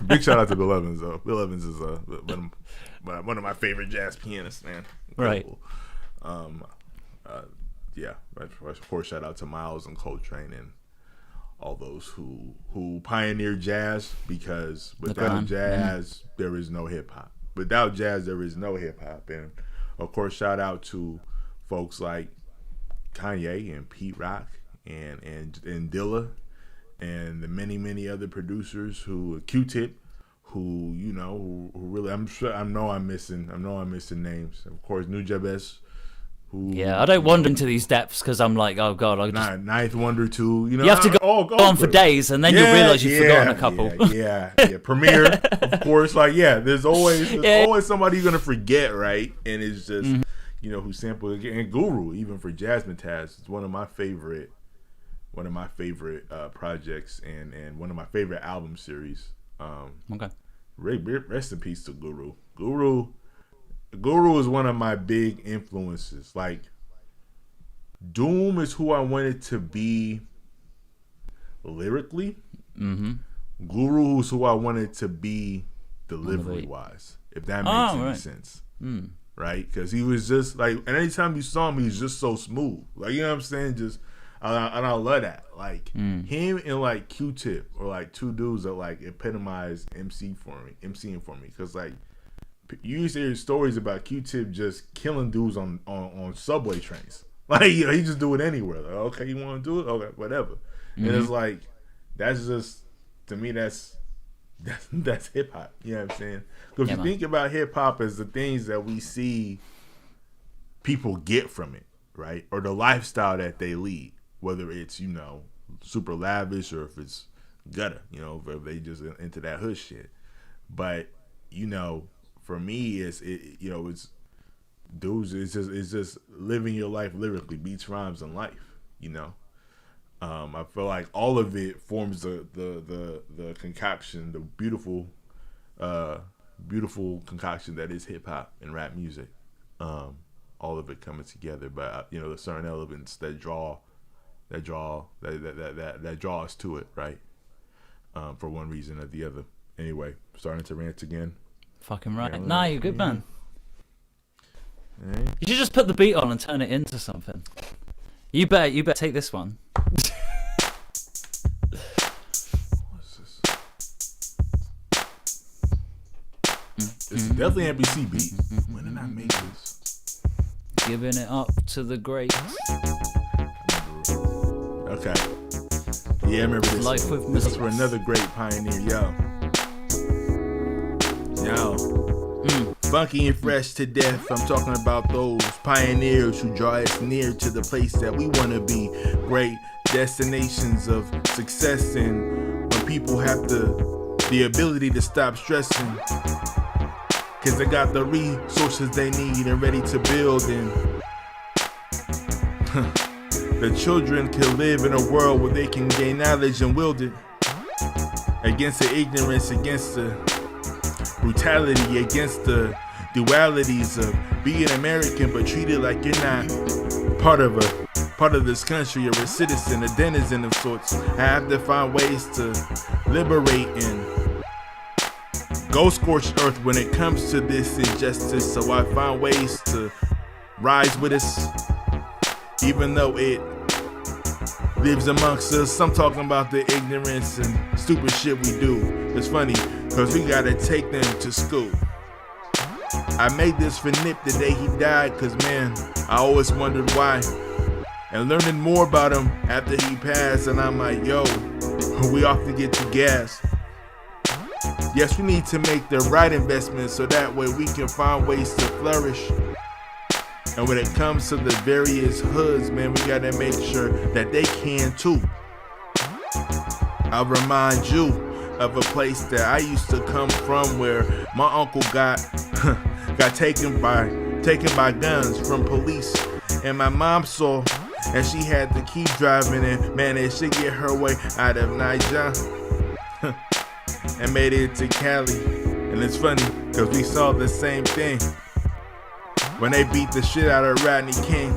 Big shout out to Bill Evans though. Bill Evans is one of my favorite jazz pianists, man. Right. yeah, of course, shout out to Miles and Coltrane and all those who pioneered jazz, because without jazz, there is no hip hop. Without jazz, there is no hip hop. And of course, shout out to folks like Kanye and Pete Rock and Dilla and the many other producers who Q-Tip, who who really, I know I'm missing names. Of course, Nujabes. Yeah, I don't wander into these depths because I'm like, oh god, Ninth Wonder too. You have to go on for days, and then you realize you've forgotten a couple. Yeah. Premier, of course. Like, there's always somebody you're gonna forget, right? And it's just who sampled again. And Guru, even for Jasmine Taz, is one of my favorite projects and one of my favorite album series. Okay. Rest in peace to Guru. Guru is one of my big influences. Like, Doom is who I wanted to be lyrically. Guru is who I wanted to be delivery wise, if that makes any sense. Right? Because he was just like, and anytime you saw him, he was just so smooth. Like, you know what I'm saying? Just, and I love that. Like, him and like Q-Tip are like two dudes that like epitomize MCing for me. Because like, you used to hear stories about Q-Tip just killing dudes on subway trains. Like, he just do it anywhere. Like, okay, you want to do it? Okay, whatever. And it's like, that's just, to me, that's hip hop. You know what I'm saying? Because you think about hip hop as the things that we see people get from it, right? Or the lifestyle that they lead, whether it's super lavish or if it's gutter, if they just into that hood shit. But for me, it's dudes. It's just living your life lyrically, beats, rhymes, and life. I feel like all of it forms the concoction, the beautiful concoction that is hip hop and rap music. All of it coming together, but there's certain elements that draw us to it, right? For one reason or the other. Anyway, starting to rant again. Fucking right. Nah, you're good, man. You should just put the beat on and turn it into something. You better take this one. What's this? It's definitely NBC beat. When did I make this? Giving it up to the greats. Okay. Yeah, I remember this. Life with This is for another great pioneer, yo. Funky and fresh to death. I'm talking about those pioneers who draw us near to the place that we want to be. Great destinations of success, and when people have the ability to stop stressing, because they got the resources they need and ready to build. And the children can live in a world where they can gain knowledge and wield it against the ignorance, against the brutality, against the dualities of being American but treated like you're not part of this country, or a citizen, a denizen of sorts. I have to find ways to liberate and go scorched earth when it comes to this injustice. So I find ways to rise with us, even though it lives amongst us. I'm talking about the ignorance and stupid shit we do. It's funny, cause we gotta take them to school. I made this for Nip the day he died, cause man, I always wondered why. And learning more about him after he passed, and I'm like, yo, we off to get to gas. Yes, we need to make the right investments so that way we can find ways to flourish. And when it comes to the various hoods, man, we gotta make sure that they can too. I'll remind you of a place that I used to come from, where my uncle got taken by guns from police, and my mom saw, and she had to keep driving, and managed to get her way out of Niger and made it to Cali. And it's funny because we saw the same thing when they beat the shit out of Rodney King.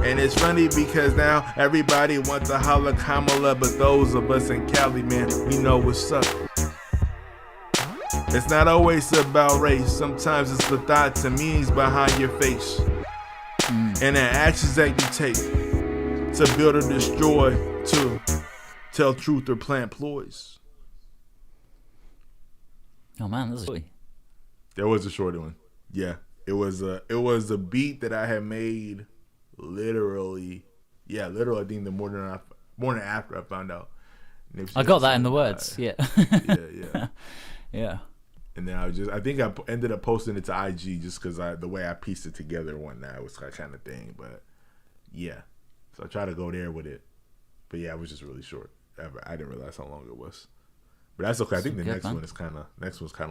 And it's funny because now everybody wants to holla Kamala, but those of us in Cali, man, we know what's up. It's not always about race. Sometimes it's the thoughts and meanings behind your face. and the actions that you take to build or destroy, to tell truth or plant ploys. Oh man, that's a There was a short one. Yeah, it was a beat that I had made literally. Yeah, literally. I think the morning after I found out. I got that in the words. Yeah. Yeah. Yeah. And then I think I ended up posting it to IG just because the way I pieced it together one night was that kind of thing. But yeah, so I tried to go there with it. But yeah, it was just really short. I didn't realize how long it was. But that's okay. I think the next one's kind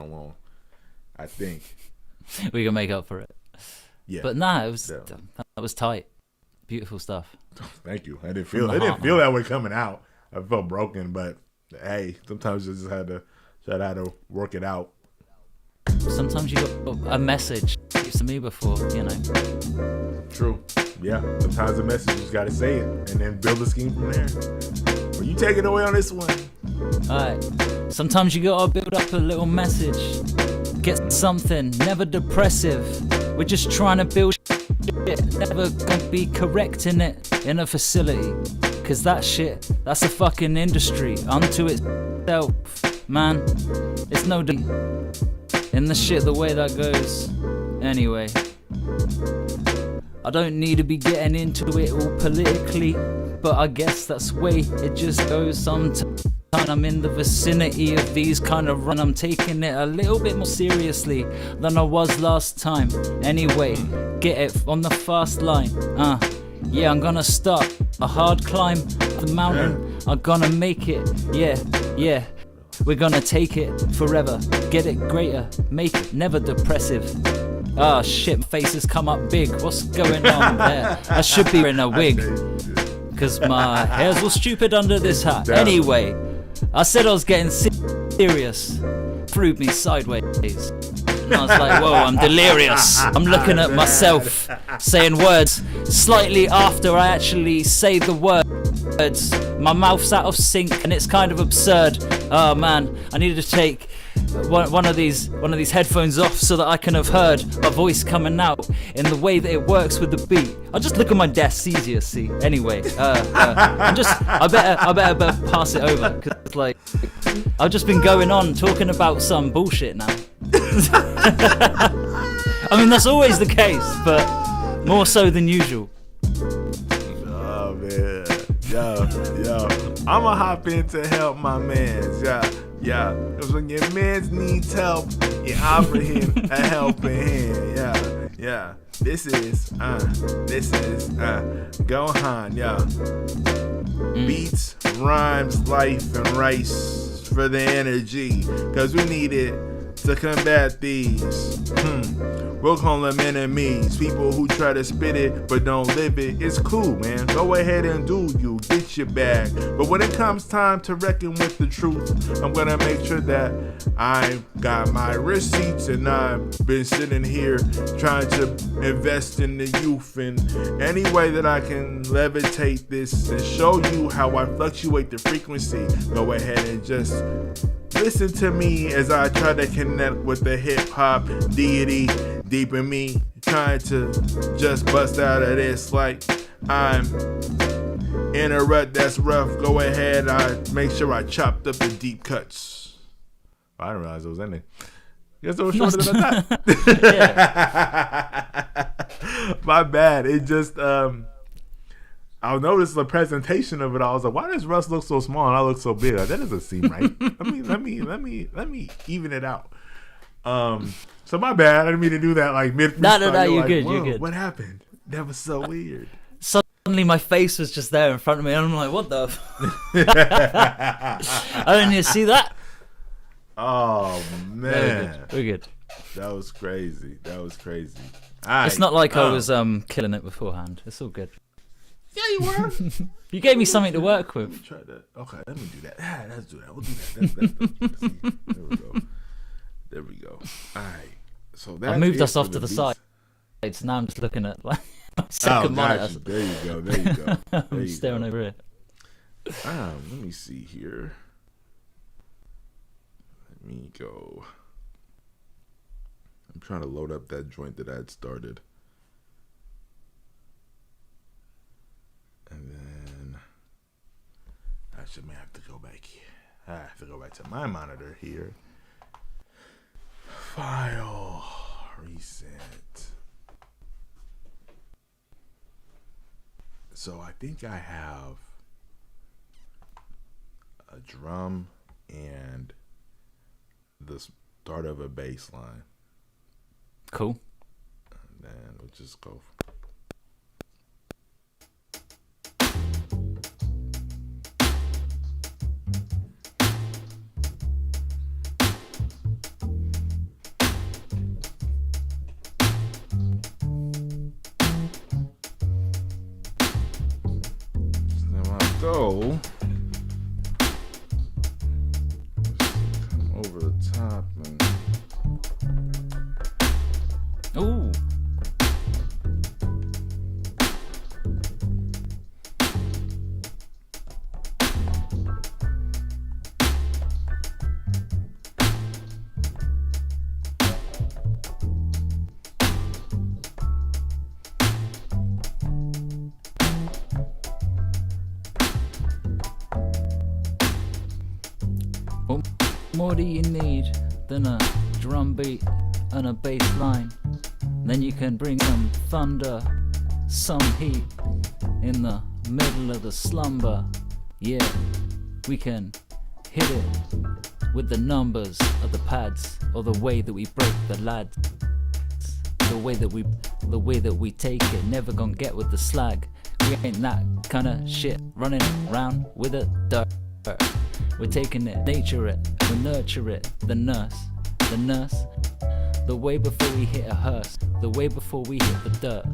of long. I think we can make up for it. Yeah. But nah, that was tight. Beautiful stuff. Thank you. I didn't feel that way coming out. I felt broken, but hey, sometimes you just had to try to work it out. Sometimes you got a message. Used to me before, you know. True. Yeah. Sometimes the message you just gotta say it and then build a scheme from there. Well, you take it away on this one. Alright. Sometimes you gotta build up a little message. Get something, never depressive. We're just trying to build shit. Never gonna be correcting it in a facility. Cause that shit, that's a fucking industry unto itself, man. It's no in the shit the way that goes. Anyway, I don't need to be getting into it all politically, but I guess that's the way it just goes sometimes. I'm in the vicinity of these kind of run. I'm taking it a little bit more seriously than I was last time. Anyway, get it on the fast line. Yeah, I'm gonna start a hard climb of the mountain. I'm gonna make it. Yeah. We're gonna take it forever. Get it greater. Make it never depressive. Ah, shit, my face has come up big. What's going on there? I should be in a wig. Cause my hair's all stupid under this hat. Anyway, I said I was getting serious. Threw me sideways. And I was like, whoa, I'm delirious. I'm looking at myself, saying words slightly after I actually say the words. My mouth's out of sync and it's kind of absurd. Oh man, I needed to take one of these headphones off so that I can have heard my voice coming out in the way that it works with the beat. I'll just look at my desk, it's easier, see. Anyway, I better pass it over because like I've just been going on talking about some bullshit now. I mean that's always the case, but more so than usual. Oh man, yo, I'ma hop in to help my mans, yeah. Cause when your mans needs help, you offer him a helping hand, yeah. This is Gohan, yeah. Beats, rhymes, life, and rice for the energy, cause we need it to combat these. We'll call them enemies. People who try to spit it but don't live it. It's cool, man. Go ahead and do you. Get your bag. But when it comes time to reckon with the truth, I'm gonna make sure that I got my receipts and I've been sitting here trying to invest in the youth in any way that I can levitate this and show you how I fluctuate the frequency. Go ahead and just listen to me as I try to connect with the hip-hop deity deep in me, trying to just bust out of this like I'm in a rut that's rough. Go ahead, I make sure I chopped up the deep cuts. I didn't realize it was ending. Guess it was shorter than I thought. My bad. It just I'll notice the presentation of it all. I was like, why does Russ look so small and I look so big? Like, that doesn't seem right. Let me even it out. So my bad. I didn't mean to do that like mid. No, you're good. You're good. What happened? That was so weird. Suddenly my face was just there in front of me and I'm like, what the? I didn't even see that. Oh man, we're good. That was crazy. It's not like I was killing it beforehand. It's all good. Yeah, you were. You gave me something to work with. Let me try that. Okay, let me do that. Let's do that. We'll do that. There we go. All right. So that I moved us off to the side. So now I'm just looking at like second monitor. There you go. I'm staring over here. Let me see here. Let me go. I'm trying to load up that joint that I had started. I may have to go back here. I have to go back to my monitor here. File. Recent. So I think I have a drum and the start of a bass line. Cool. And then we'll just go. Go. Come over the top and. Ooh. What more do you need than a drum beat and a bass line? Then you can bring some thunder, some heat in the middle of the slumber. Yeah, we can hit it with the numbers of the pads, or the way that we break the lads. The way that we take it, never gonna get with the slag. We ain't that kinda shit running around with it dirt. We're taking it, nature it, we nurture it. The nurse, the way before we hit a hearse, the way before we hit the dirt,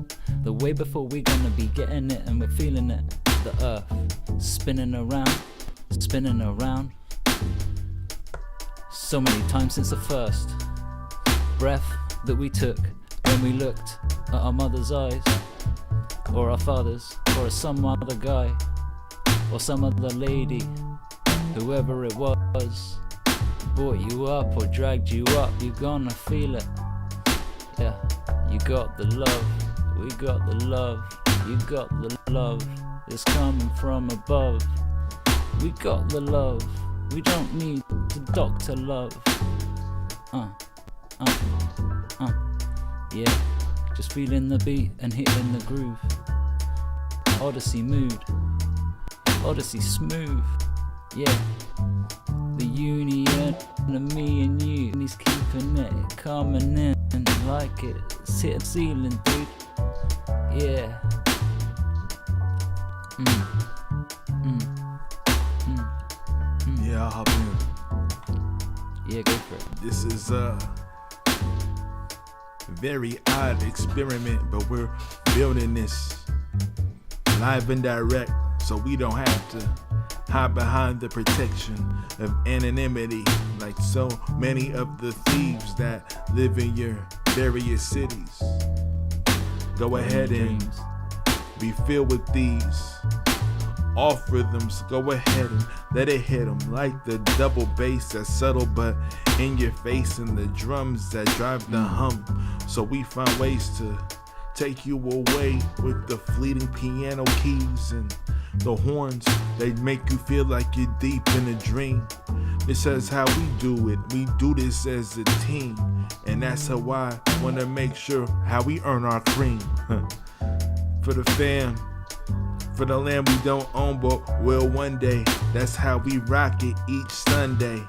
the way before we gonna be getting it and we're feeling it. The earth spinning around, so many times since the first breath that we took when we looked at our mother's eyes, or our father's, or some other guy, or some other lady, whoever it was, brought you up or dragged you up, you're gonna feel it. Yeah, you got the love, we got the love, you got the love, it's coming from above. We got the love, we don't need to doctor love. Yeah, just feeling the beat and hitting the groove. Odyssey mood, Odyssey smooth. Yeah, the union of me and you, and he's keeping it coming in like it's hit the ceiling, dude. Yeah. Yeah, I'll hop in. Yeah, go for it. This is a very odd experiment, but we're building this live and direct, so we don't have to hide behind the protection of anonymity like so many of the thieves that live in your various cities. Go ahead and be filled with these off rhythms. Go ahead and let it hit them like the double bass that's subtle but in your face, and the drums that drive the hum. So we find ways to take you away with the fleeting piano keys and the horns. They make you feel like you're deep in a dream. This is how we do it. We do this as a team, and that's how I wanna make sure how we earn our cream. For the fam, for the land we don't own but will one day. That's how we rock it each Sunday.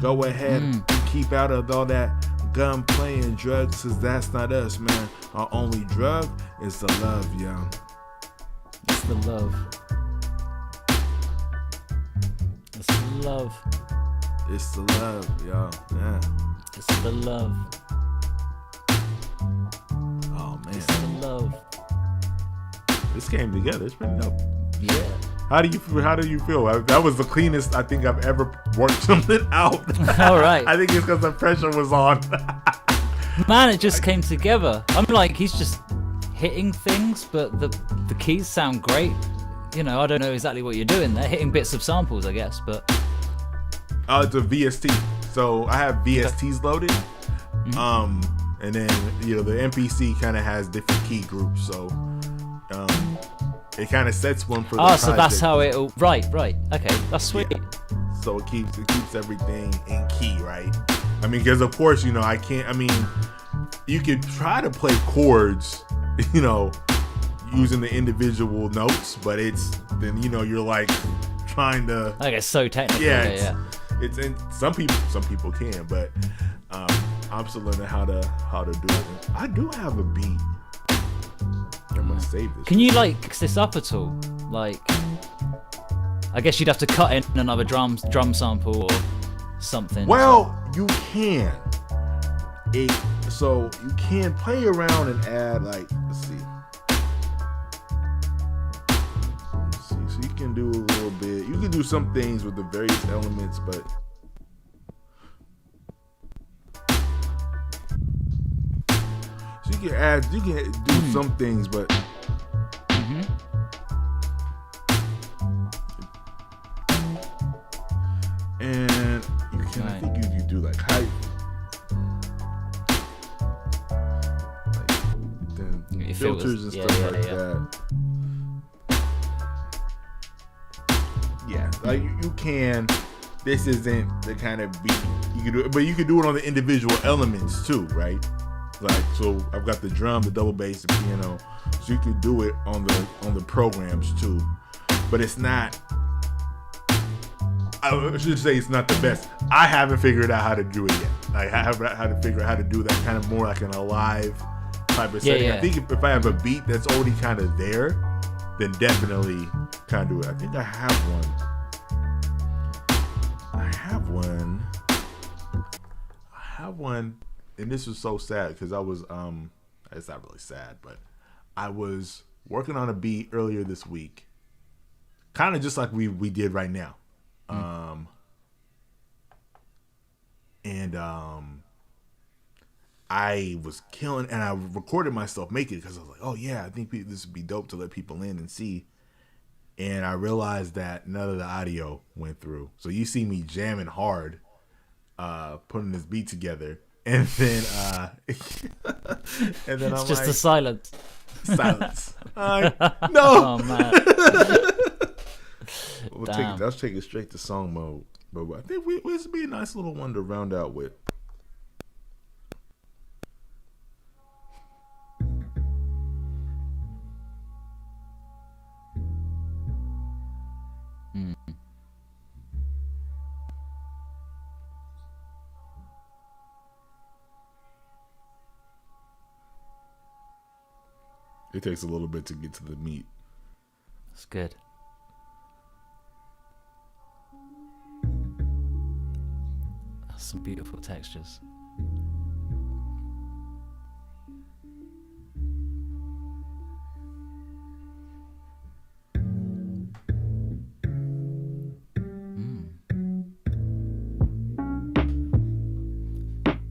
Go ahead and keep out of all that gun playing drugs, cause that's not us, man. Our only drug is the love, yo. It's the love. It's the love. It's the love, yo. Yeah. It's the love. Oh man. It's the love. This came together. It's pretty dope. Yeah. How do you feel? That was the cleanest I think I've ever worked something out. All right. I think it's because the pressure was on. Man, it just came together. I'm like, he's just hitting things, but the keys sound great. You know, I don't know exactly what you're doing there, hitting bits of samples, I guess, but. It's a VST. So I have VSTs loaded. And then, you know, the MPC kind of has different key groups. So It kind of sets one for the Oh, so that's project. how it'll. Right. Okay, that's sweet. Yeah. So it keeps everything in key, right? I mean, because of course, you know, I can't. I mean, you could try to play chords, you know, using the individual notes, but it's then, you know, you're like trying to. Like it's so technical. Yeah, it's and some people can, but I'm still learning how to do it. I do have a beat. I'm gonna save this. Can you like mix this up at all? Like, I guess you'd have to cut in another drum sample or something. Well, you can. So you can play around and add, like, let's see. So you can do a little bit. You can do some things with the various elements, but so you can do some things, but and you can. I think you can do like hype. Filters and stuff like that. Yeah, like you can. This isn't the kind of beat you can do it, but you can do it on the individual elements too, right? Like, so I've got the drum, the double bass, the piano, so you could do it on the programs too. But it's not. I should say it's not the best. I haven't figured out how to do it yet. Like, I haven't how to figure out how to do that kind of more like an alive type of setting. I think if I have a beat that's already kind of there, then definitely kind of do it. I think I have one. And this was so sad because I was it's not really sad, but I was working on a beat earlier this week, kind of just like we did right now. I was killing, and I recorded myself making it because I was like, oh yeah, I think this would be dope to let people in and see. And I realized that none of the audio went through. So you see me jamming hard, putting this beat together, and then and then it's I'm just like, a silence. No. Oh man. Let's take it straight to song mode. But I think this would be a nice little one to round out with. It takes a little bit to get to the meat. That's good. That's some beautiful textures.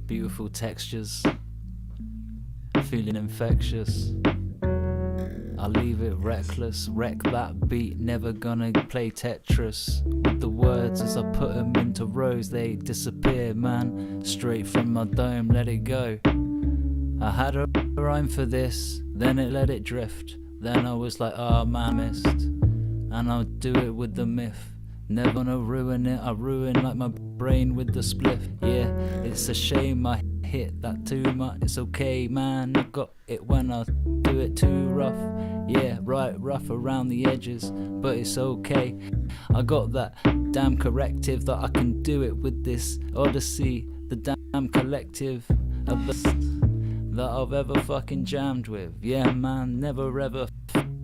Beautiful textures. Feeling infectious. I leave it reckless, wreck that beat, never gonna play Tetris. With the words as I put them into rows, they disappear, man. Straight from my dome, let it go. I had a rhyme for this, then it let it drift. Then I was like, oh man, I missed. And I'll do it with the myth. Never gonna ruin it, I ruin like my brain with the spliff. Yeah, it's a shame I hit that too much. It's okay, man, I got it when I do it too rough. Yeah, right, rough around the edges, but it's okay. I got that damn corrective that I can do it with this Odyssey. The damn collective of the that I've ever fucking jammed with. Yeah, man, never ever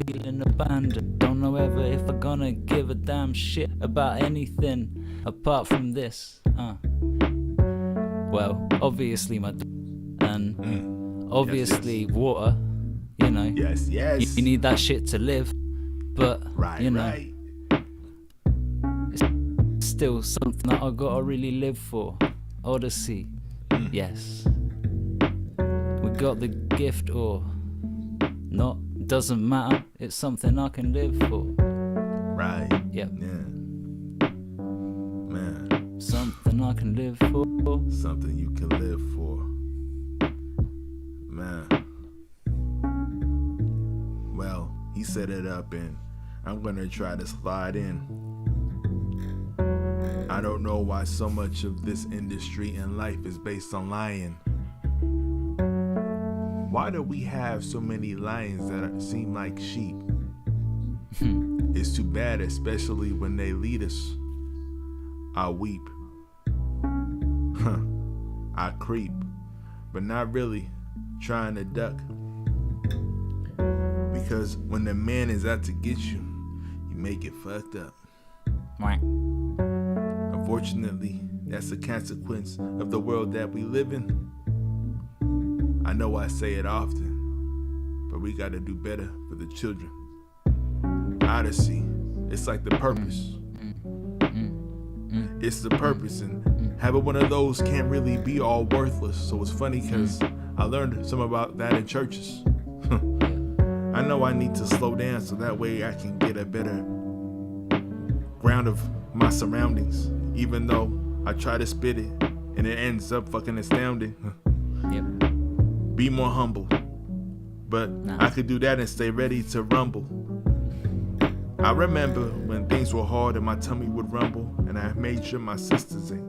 feeling abandoned. Don't know ever if I'm gonna give a damn shit about anything apart from this. Well, obviously my and obviously yes. Water. You know, yes. You need that shit to live, but you know, it's still something that I gotta really live for. Odyssey, yes. We got the gift or not, doesn't matter. It's something I can live for. Right. Yep. Yeah. Man. Something I can live for. Something you can live for. Man. Well, He set it up and I'm gonna try to slide in. I don't know why so much of this industry and life is based on lying. Why do we have so many lions that seem like sheep? It's too bad, especially when they lead us. I weep. I creep, but not really, trying to duck. Because when the man is out to get you, you make it fucked up. Unfortunately, that's the consequence of the world that we live in. I know I say it often, but we gotta do better for the children. Odyssey, it's like the purpose. It's the purpose, and having one of those can't really be all worthless. So it's funny because I learned some about that in churches. I know I need to slow down so that way I can get a better ground of my surroundings, even though I try to spit it and it ends up fucking astounding. Be more humble, but I could do that and stay ready to rumble. I remember when things were hard and my tummy would rumble, and I made sure my sisters ate.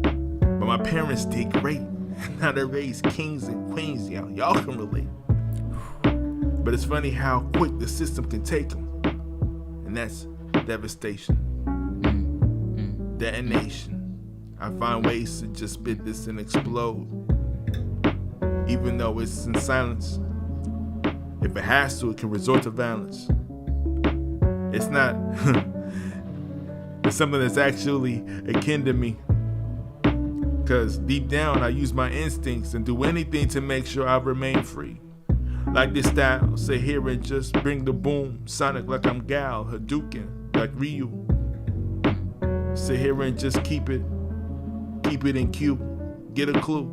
But my parents did great. Now they raised kings and queens, y'all can relate. But it's funny how quick the system can take them, and that's devastation, detonation. I find ways to just spit this and explode, even though it's in silence. If it has to, it can resort to violence. It's not, it's something that's actually akin to me. Cause deep down, I use my instincts and do anything to make sure I remain free. Like this style, sit here and just bring the boom. Sonic like I'm Gal, Hadouken like Ryu. Sit here and just keep it in cue. Get a clue.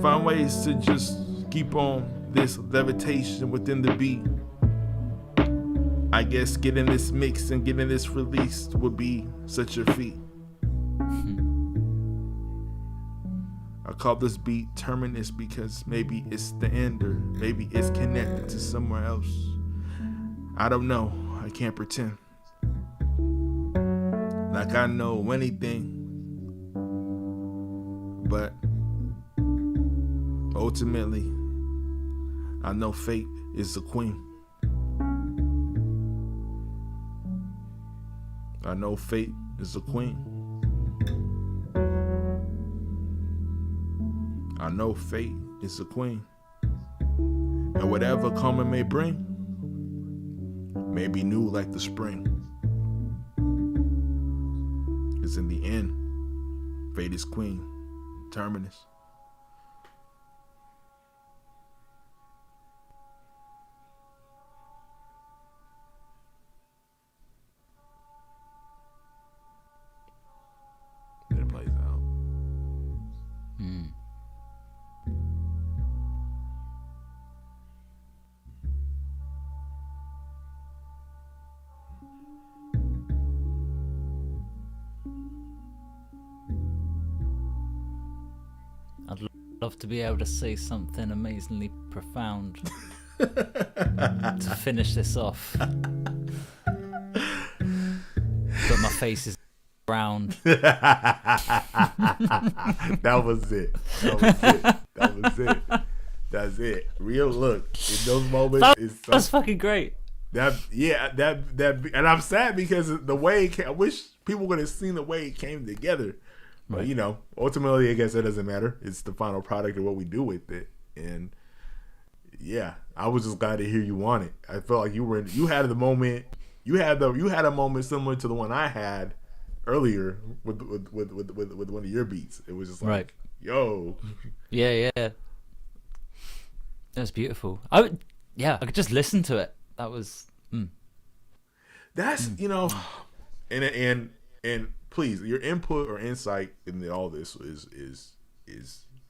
Find ways to just keep on this levitation within the beat. I guess getting this mix and getting this released would be such a feat. I call this beat Terminus because maybe it's the end, or maybe it's connected to somewhere else. I don't know, I can't pretend like I know anything, but ultimately I know fate is the queen. I know fate is the queen. I know fate is the queen. And whatever karma may bring, may be new like the spring. Because in the end, fate is queen. Terminus. It plays out. I'd love to be able to say something amazingly profound to finish this off. But my face is round. That was it. That's it. Real look. In those moments, That's fucking great. and I'm sad because the way it came, I wish people would have seen the way it came together. But ultimately, I guess that doesn't matter. It's the final product of what we do with it. And yeah, I was just glad to hear you on it. I felt like you had the moment. You had a moment similar to the one I had earlier with one of your beats. It was just like, right. Yo. Yeah. That was beautiful. I could just listen to it. That was. That's and please, your input or insight in all this is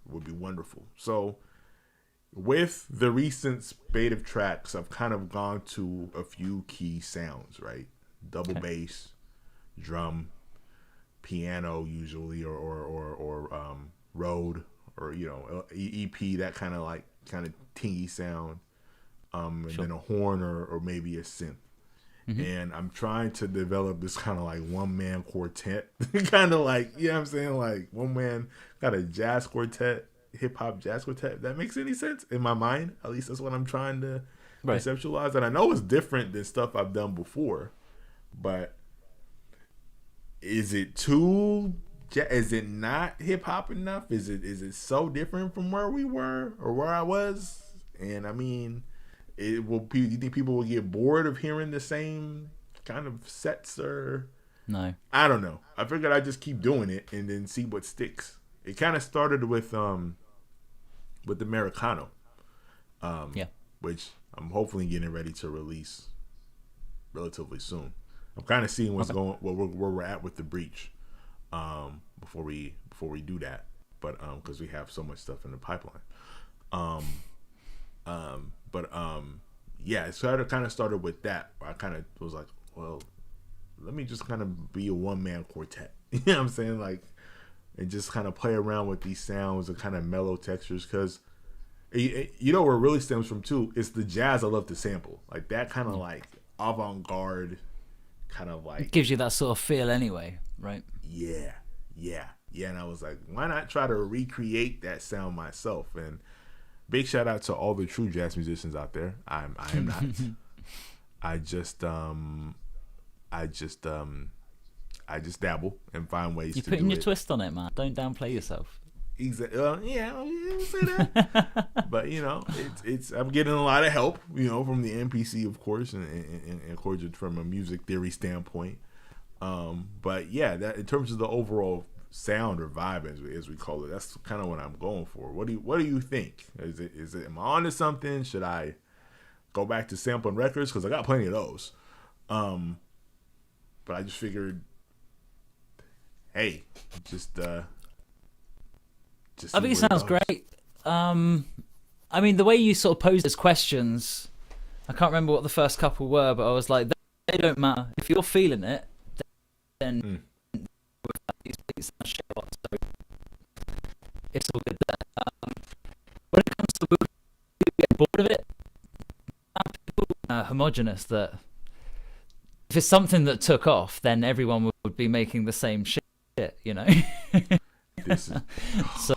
would be wonderful. So, with the recent spate of tracks, I've kind of gone to a few key sounds, right? Double bass, drum, piano, usually, or Rode, or EP, that kind of tingy sound. and then a horn or maybe a synth. And I'm trying to develop this kind of like one-man quartet, kind of like, you know what I'm saying? Like one man got a jazz quartet, hip-hop jazz quartet. If that makes any sense in my mind. At least that's what I'm trying to conceptualize. And I know it's different than stuff I've done before, but is it not hip-hop enough? Is it so different from where we were or where I was? And I mean, do you think people will get bored of hearing the same kind of sets? Or no? I don't know. I figured I'd just keep doing it and then see what sticks. It kind of started with Americano, which I'm hopefully getting ready to release relatively soon. I'm kind of seeing where we're at with the breach before we do that, but because we have so much stuff in the pipeline. It kind of started with that. I kind of was like, well, let me just kind of be a one-man quartet. You know what I'm saying? Like, and just kind of play around with these sounds and kind of mellow textures. Because, you know where it really stems from, too? It's the jazz I love to sample. Like, that kind of, like, avant-garde kind of, like... It gives you that sort of feel anyway, right? Yeah. And I was like, why not try to recreate that sound myself? And... big shout out to all the true jazz musicians out there. I am not. I just dabble and find ways to do it. You're putting your twist on it, man. Don't downplay yourself. Exactly. We'll say that. But you know, it's I'm getting a lot of help, you know, from the NPC, of course, and of course from a music theory standpoint. But yeah, that in terms of the overall sound or vibe, as we call it, that's kind of what I'm going for. What do you think? Is it am I onto something? Should I go back to sampling records, because I got plenty of those? But I just figured, hey, just I think it sounds great. I mean, the way you sort of pose those questions, I can't remember what the first couple were, but I was like, they don't matter. If you're feeling it, then these show up, so it's all good there. When it comes to people getting bored of it, people are homogenous that if it's something that took off, then everyone would be making the same shit, you know? So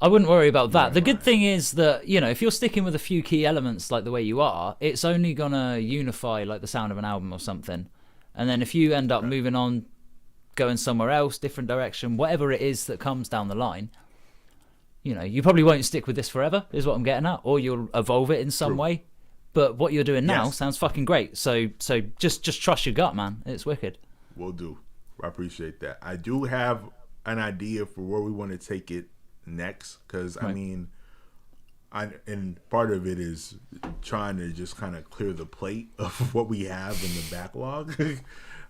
I wouldn't worry about that. The good thing is that, you know, if you're sticking with a few key elements like the way you are, it's only gonna unify like the sound of an album or something. And then if you end up moving on, going somewhere else, different direction, whatever it is that comes down the line, you know, you probably won't stick with this forever, is what I'm getting at, or you'll evolve it in some way. But what you're doing now sounds fucking great. So just trust your gut, man. It's wicked. Will do. I appreciate that. I do have an idea for where we want to take it next, because I mean, and part of it is trying to just kind of clear the plate of what we have in the backlog.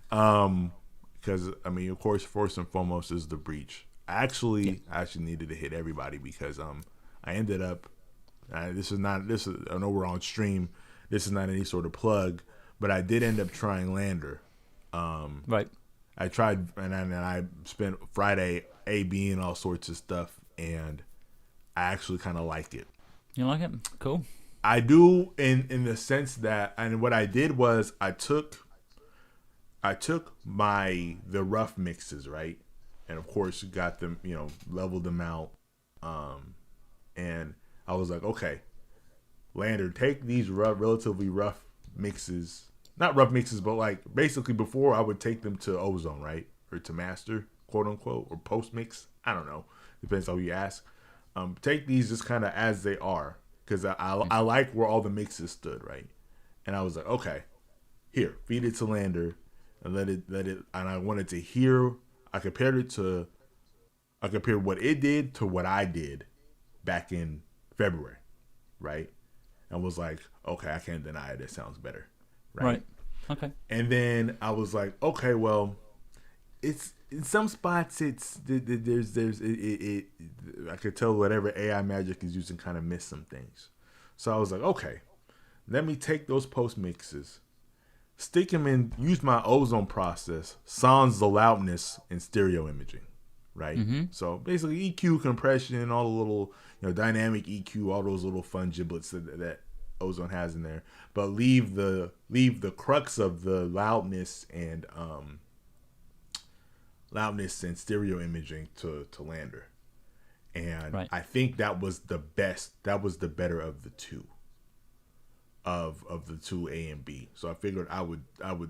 Because I mean, of course, first and foremost is the breach. I actually needed to hit everybody because I ended up. I know we're on stream. This is not any sort of plug, but I did end up trying Lander. I tried, and I spent Friday A/Bing all sorts of stuff, and I actually kind of liked it. You like it? Cool. I do, in the sense that, and what I did was I took the rough mixes, right, and of course got them, you know, leveled them out, and I was like, okay, Lander, take these relatively rough mixes. Not rough mixes, but like basically before I would take them to Ozone, right? Or to master, quote unquote, or post mix. I don't know. Depends on who you ask. Take these just kind of as they are, because I like where all the mixes stood, right? And I was like, okay, here, feed it to Lander and let it. And I wanted to hear. I compared what it did to what I did back in February, right? And was like, okay, I can't deny it. It sounds better. Right. Okay. And then I was like, okay, well, it's in some spots. There's I could tell whatever AI magic is using kind of missed some things. So I was like, okay, let me take those post mixes, stick them in, use my Ozone process, sans the loudness and stereo imaging, right? Mm-hmm. So basically EQ, compression, all the little, you know, dynamic EQ, all those little fun giblets that Ozone has in there, but leave the crux of the loudness and stereo imaging to Lander. And I think that was the best. That was the better of the two. Of the two A and B. So I figured I would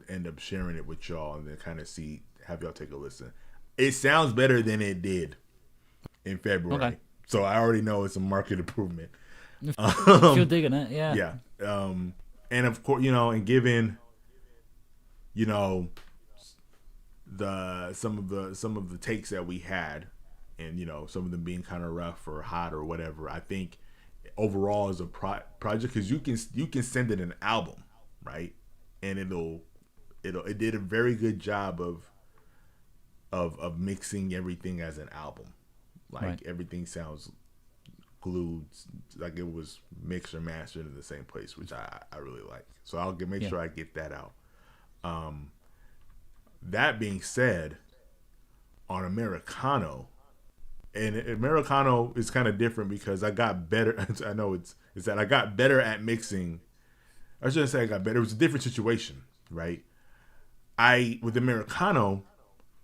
end up sharing it with y'all and then kind of have y'all take a listen. It sounds better than it did in February. Okay. So I already know it's a market improvement. If you're digging it, yeah. Yeah. And of course, and given, some of the takes that we had, and some of them being kind of rough or hot or whatever, I think overall as a project, because you can send it an album, right? And it did a very good job of mixing everything as an album. Like everything sounds glued, like it was mixed or mastered in the same place, which I really like. So I'll make sure I get that out. That being said, on Americano, and Americano is kind of different because I got better. I know it's that I got better at mixing. I shouldn't say I got better. It was a different situation, right? With Americano,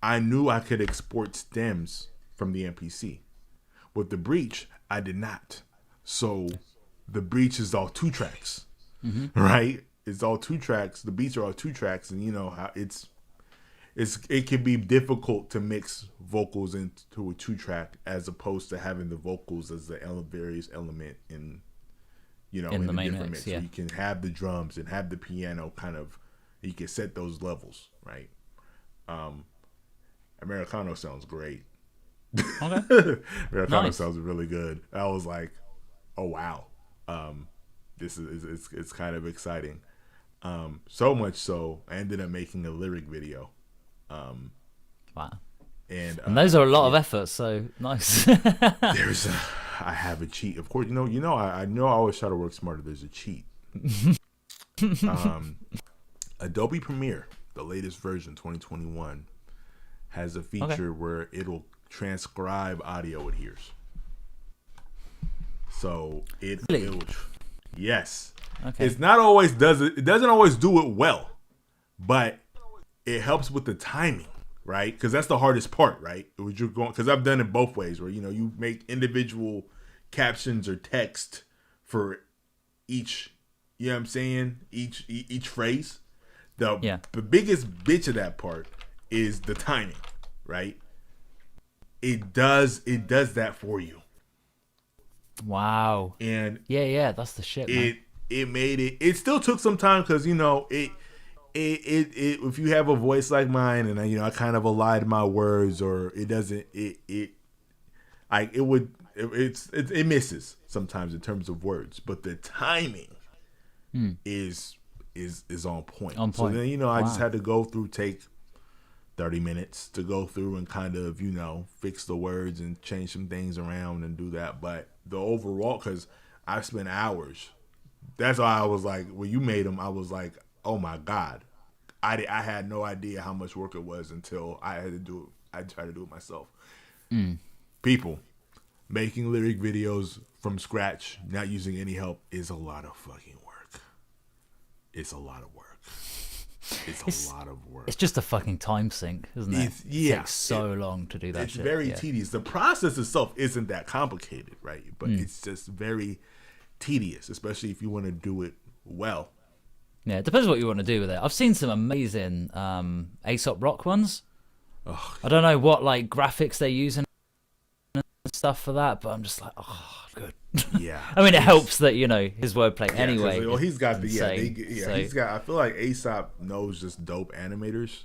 I knew I could export stems from the MPC. With the Breach, I did not. So the Breach is all 2 tracks, right? It's all 2 tracks. The beats are all 2 tracks, and how it can be difficult to mix vocals into a 2-track as opposed to having the vocals as the various element in the main different mix. Yeah. So you can have the drums and have the piano you can set those levels, right? Americano sounds great. Okay. Americano sounds really good. I was like, oh wow. This is it's kind of exciting. So much so I ended up making a lyric video. Wow. And those are a lot of effort, so nice. I have a cheat. Of course, I know I always try to work smarter. There's a cheat. Adobe Premiere, the latest version, 2021, has a feature where it'll transcribe audio with ears. So it'll yes. Okay. It's not always it doesn't always do it well, but it helps with the timing, right? Because that's the hardest part, right? Because I've done it both ways, where you make individual captions or text for each, you know what I'm saying? Each phrase. The biggest bitch of that part is the timing, right? It does that for you. Wow. And that's the shit, man. It made it. It still took some time because it if you have a voice like mine and I kind of elide my words, or it doesn't it misses sometimes in terms of words, but the timing is on point. So then I just had to go through, take 30 minutes to go through and kind of fix the words and change some things around and do that. But the overall, because I spent hours, that's why I was like, when you made them, I was like, oh my god, I had no idea how much work it was until I had to do it. I tried to do it myself. People, making lyric videos from scratch, not using any help, is a lot of fucking work. It's a lot of work. It's a lot of work. It's just a fucking time sink, isn't it? It takes so long to do that it's shit. It's very tedious. The process itself isn't that complicated, right? But it's just very tedious, especially if you want to do it well. Yeah, it depends what you want to do with it. I've seen some amazing Aesop Rock ones. Oh, I don't know what graphics they're using and stuff for that, but I'm just like, oh, good. Yeah. I mean, it helps that his wordplay anyway. Well, he's got he's got. I feel like Aesop knows just dope animators.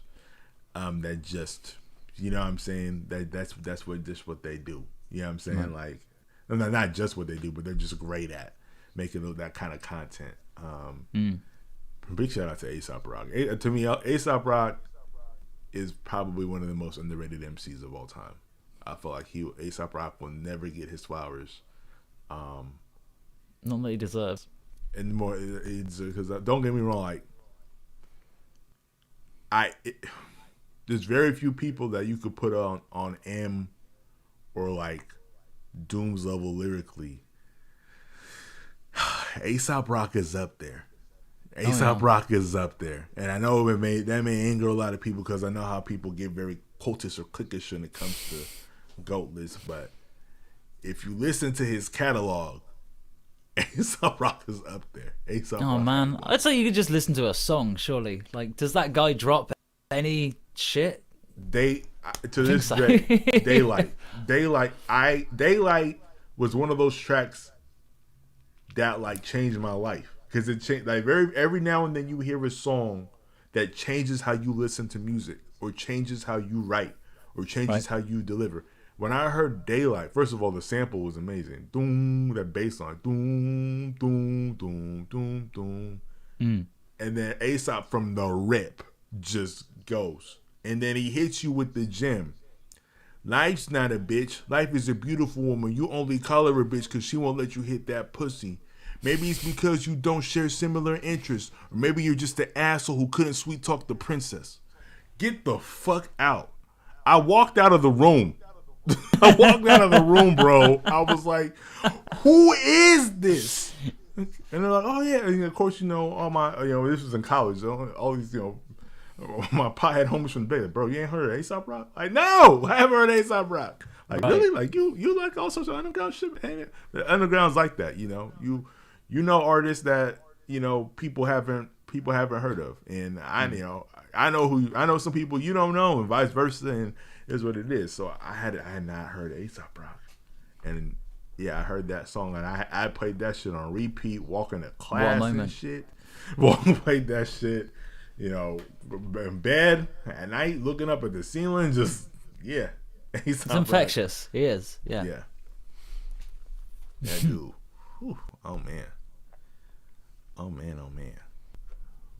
That just, what I'm saying, that's what they do. You know what I'm saying? Like, not just what they do, but they're just great at making that kind of content. Big shout out to Aesop Rock. To me, Aesop Rock is probably one of the most underrated MCs of all time. I feel like Aesop Rock will never get his flowers. Not that he deserves. And more, because don't get me wrong, there's very few people that you could put on M or Doom's level lyrically A$AP Rock is up there. yeah. A$AP Rock is up there, and I know that may anger a lot of people because I know how people get very cultish or cliquish when it comes to GOAT lists. But if you listen to his catalog, A$AP Rock is up there. A$AP Oh Rock. man, I'd say you could just listen to a song. Surely, like, does that guy drop any shit? To this so. day, Daylight was one of those tracks that like changed my life because it changed. Like every now and then you hear a song that changes how you listen to music, or changes how you write, or changes how you deliver. When I heard Daylight, first of all, the sample was amazing. Doom, that bass line, doom, doom, doom, doom, doom, and then A$AP from the rip just goes. And then he hits you with the gem. Life's not a bitch. Life is a beautiful woman. You only call her a bitch because she won't let you hit that pussy. Maybe it's because you don't share similar interests. Or maybe you're just an asshole who couldn't sweet talk the princess. Get the fuck out. I walked out of the room. I walked out of the room, bro. I was like, who is this? And they're like, oh yeah. And of course, all my, this was in college. All these, my pothead homies from the Bay, like, bro, you ain't heard of A$AP Rock? Like, no, I haven't heard of A$AP Rock. Like, really? Like, you like all sorts of underground shit? The underground's like that, You artists that people haven't heard of, and I know some people you don't know, and vice versa, and is what it is. So I had not heard of A$AP Rock, and yeah, I heard that song, and I played that shit on repeat, walking to class and shit. Played that shit. In bed at night, looking up at the ceiling, just it's infectious. He is, yeah. That dude. Whew. Oh man.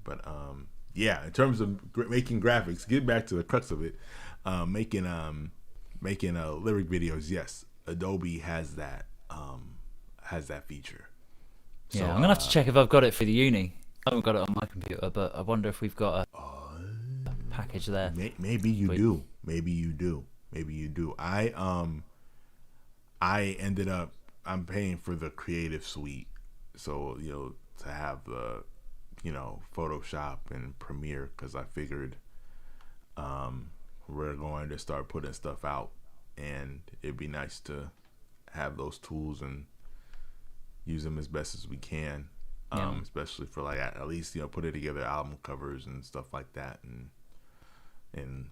But in terms of making graphics, get back to the crux of it. Making lyric videos. Yes, Adobe has that feature. So, I'm gonna have to check if I've got it for the uni. I haven't got it on my computer, but I wonder if we've got a package there. Maybe you do. Maybe you do. I ended up, I'm paying for the Creative Suite, so to have the Photoshop and Premiere, because I figured we're going to start putting stuff out, and it'd be nice to have those tools and use them as best as we can. Especially for like at least putting together album covers and stuff like that, and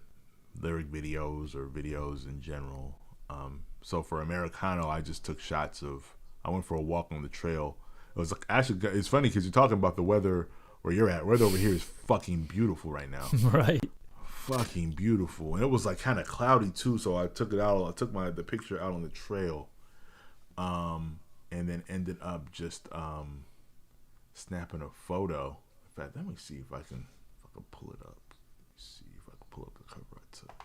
lyric videos or videos in general. So for Americano, I just took shots of. I went for a walk on the trail. It was like, actually, it's funny because you're talking about the weather where you're at. Weather over here is fucking beautiful right now. Right. Fucking beautiful, and it was like kind of cloudy too. So I took it out. I took the picture out on the trail, and then ended up just snapping a photo. In fact, let me see if I can pull it up. Let me see if I can pull up the cover I took.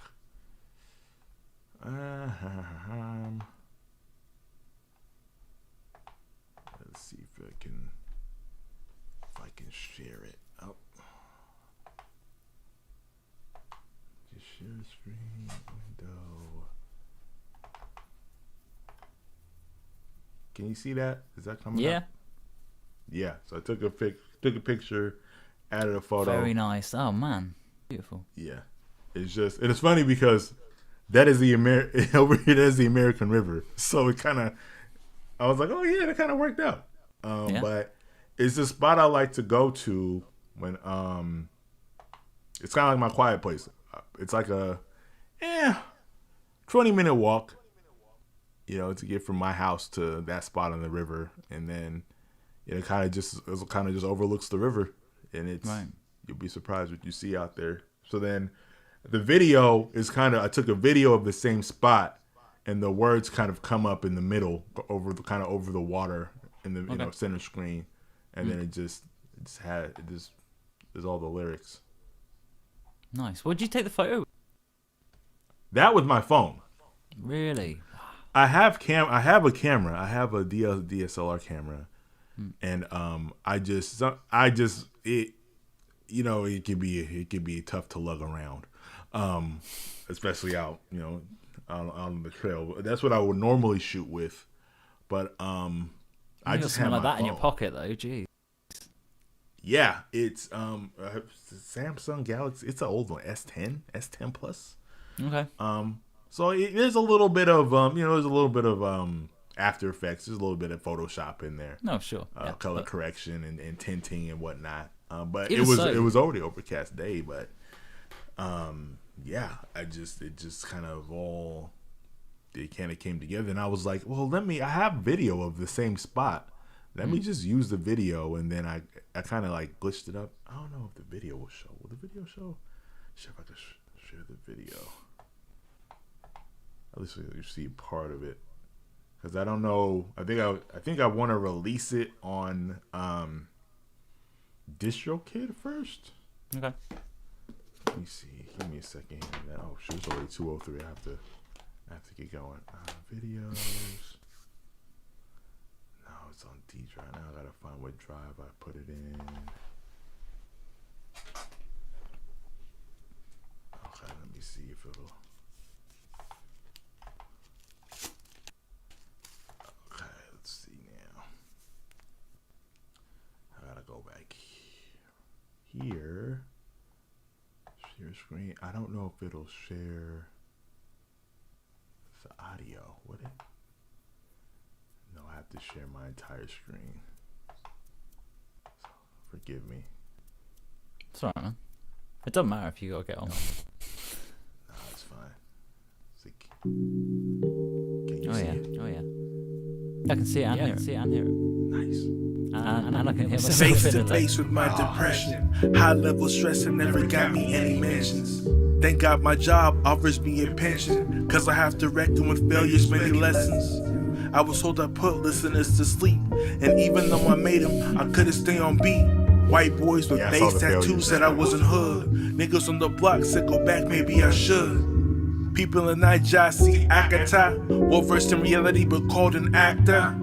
Let's see if I can share it. Oh, just share screen window. Can you see that? Is that coming up? Yeah, so I took a picture, added a photo. Very nice. Oh man, beautiful. Yeah, it's funny because that is over here. That's the American River. So it kind of, I was like, oh yeah, that kind of worked out. But it's a spot I like to go to when it's kind of like my quiet place. It's like a 20-minute walk, to get from my house to that spot on the river, and then. It kind of just overlooks the river, and it's You'll be surprised what you see out there. So then, the video is I took a video of the same spot, and the words kind of come up in the middle, over the water in the center screen, and then there's all the lyrics. Nice. Where'd you take the photo? That was my phone. Really? I have a camera. I have a DSLR camera. And it could be tough to lug around, especially out on the trail. That's what I would normally shoot with, but I I just have something like that in your pocket though. Jeez. Yeah, it's Samsung Galaxy. It's an old one, S10 Plus. Okay. So there's a little bit of there's a little bit of After Effects. There's a little bit of Photoshop in there. No, sure. Color correction and tinting and whatnot. But it was already overcast day. But it just kind of all it kind of came together, and I was like, well, I have video of the same spot. Let me just use the video, and then I kind of like glitched it up. I don't know if the video will show. Will the video show? If I could share the video. At least you see part of it, because I don't know. I think I want to release it on DistroKid first. Okay. Let me see. Give me a second here. Oh, shoot, it's already 2:03. I have to get going. Videos. No, it's on D drive now. I gotta find what drive I put it in. Okay, let me see if it'll. Okay, let's see now. I gotta go back here. Share screen. I don't know if it'll share the audio. Would it? No, I have to share my entire screen. So, forgive me. It's alright, man. It doesn't matter if you gotta get on. No, it's fine. Can you see it? Oh yeah. I can see it and hear it. Nice. And I can hear myself Face to face with my depression. High level stress and never got me any mentions. Thank God my job offers me a pension, cause I have to reckon with failure's many lessons. I was told I put listeners to sleep, and even though I made them, I couldn't stay on beat. White boys with face tattoos said I wasn't hood. Niggas on the block said go back, maybe I should. People in Nijasi, Akata, well versed in reality but called an actor.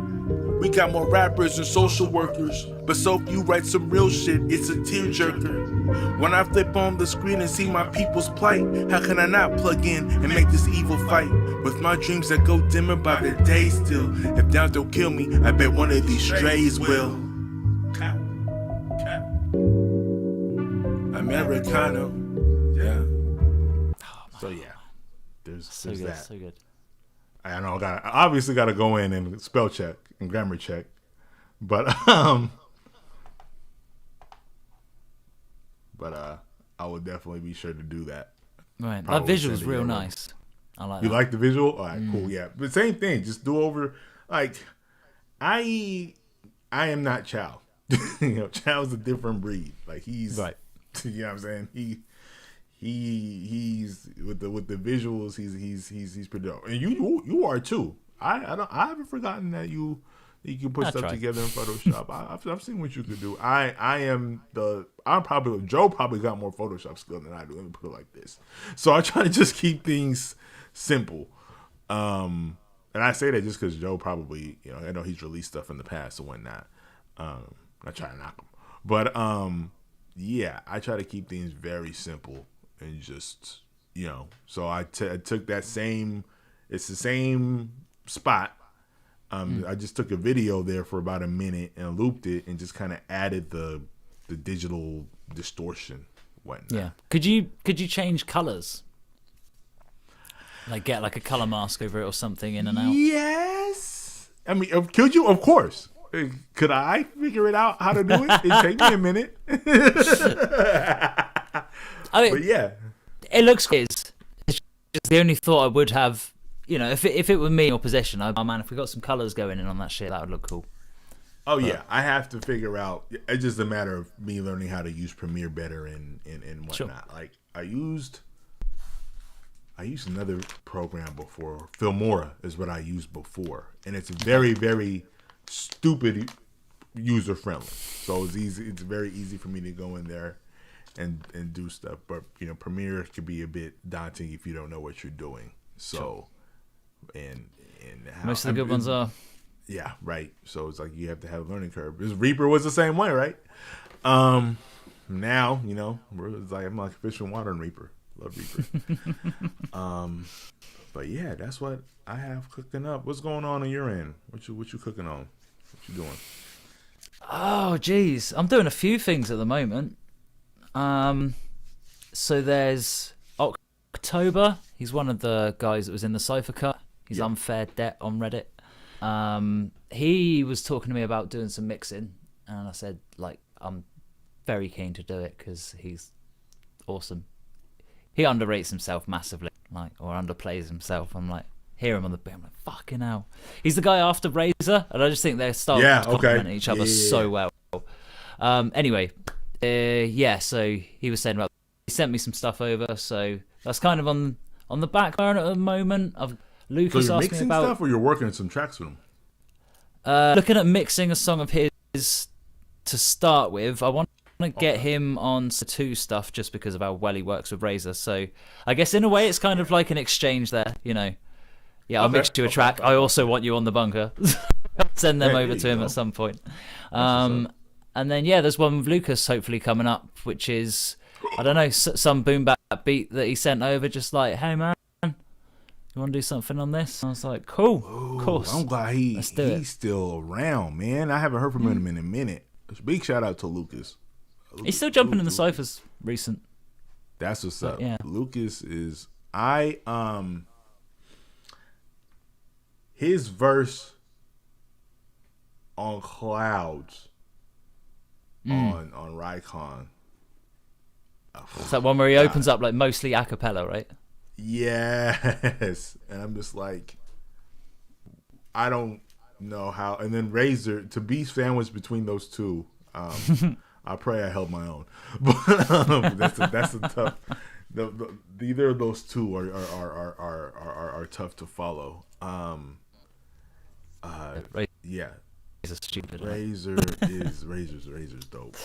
We got more rappers and social workers, but so few write some real shit, it's a tearjerker. When I flip on the screen and see my people's plight, how can I not plug in and make this evil fight? With my dreams that go dimmer by the day still. If down don't kill me, I bet one of these strays will. Americano, yeah. So yeah, there's So good, that. so good. I know I obviously got to go in and spell check and grammar check, but I would definitely be sure to do that. Right, Probably that visual's send it real your way. nice. I like You that. like the visual? All right, cool, yeah. But same thing, just do over. Like, I am not Chow. Chow's a different breed. Like he's Right. You know what I'm saying? He's with the visuals. He's pretty dope, and you are too. I haven't forgotten that you can put stuff together in Photoshop. I've seen what you could do. Joe probably got more Photoshop skill than I do. Let me put it like this. So I try to just keep things simple. And I say that just because Joe probably, I know he's released stuff in the past and whatnot. I try to knock him, but yeah, I try to keep things very simple and just So I took that same. It's the same spot. I just took a video there for about a minute and looped it and just kind of added the digital distortion, whatnot. Yeah. Could you change colors? Like get like a color mask over it or something in and out? Yes. I mean, could you? Of course. Could I figure it out how to do it? It'd take me a minute. I mean, But yeah. it looks good. It's just the only thought I would have, if it were me in your possession, if we got some colors going in on that shit, that would look cool. Oh yeah, I have to figure out. It's just a matter of me learning how to use Premiere better and whatnot. Sure. Like I used another program before. Filmora is what I used before, and it's very, very stupid user friendly. So it's easy. It's very easy for me to go in there and do stuff. But Premiere can be a bit daunting if you don't know what you're doing. So and Most of the good ones are. Yeah, right. So it's like you have to have a learning curve. This Reaper was the same way, right? Now, it's like I'm like fish and water in Reaper. Love Reaper. But yeah, that's what I have cooking up. What's going on your end? What you cooking on? What you doing? Oh, geez. I'm doing a few things at the moment. So there's October. He's one of the guys that was in the Cypher Cut. He's Unfair Debt on Reddit. He was talking to me about doing some mixing, and I said, like, I'm very keen to do it because he's awesome. He underrates himself massively, like, or underplays himself. I'm like, hear him on the beat, I'm like, fucking hell. He's the guy after Razor, and I just think their styles complement each other so well. Anyway, so he was saying about, he sent me some stuff over, so that's kind of on the back burner at the moment. Lucas So you're asked me mixing about stuff, or you're working on some tracks with him? looking at mixing a song of his to start with. I want to get him on two stuff just because of how well he works with Razor. So I guess in a way it's kind of like an exchange there, you know. Yeah, I'll mix you a track. I also want you on the bunker. Send them over to him at some point. And then there's one with Lucas hopefully coming up, which is, I don't know, some boom bap beat that he sent over, just like, hey man, you want to do something on this? And I was like, cool, of course. I'm glad he's still around, man. I haven't heard from him in a minute. Big shout out to Lucas. He's still jumping in the ciphers recent. That's what's up. Yeah. Lucas is his verse on Clouds on Rycon. It's that one where he opens up like mostly a cappella, right? Yes. And I'm just like, I don't know how. And then Razor, to be sandwiched between those two, I pray I held my own. But that's a tough. Either of those two are tough to follow. Yeah. Razor's stupid. Razor's dope.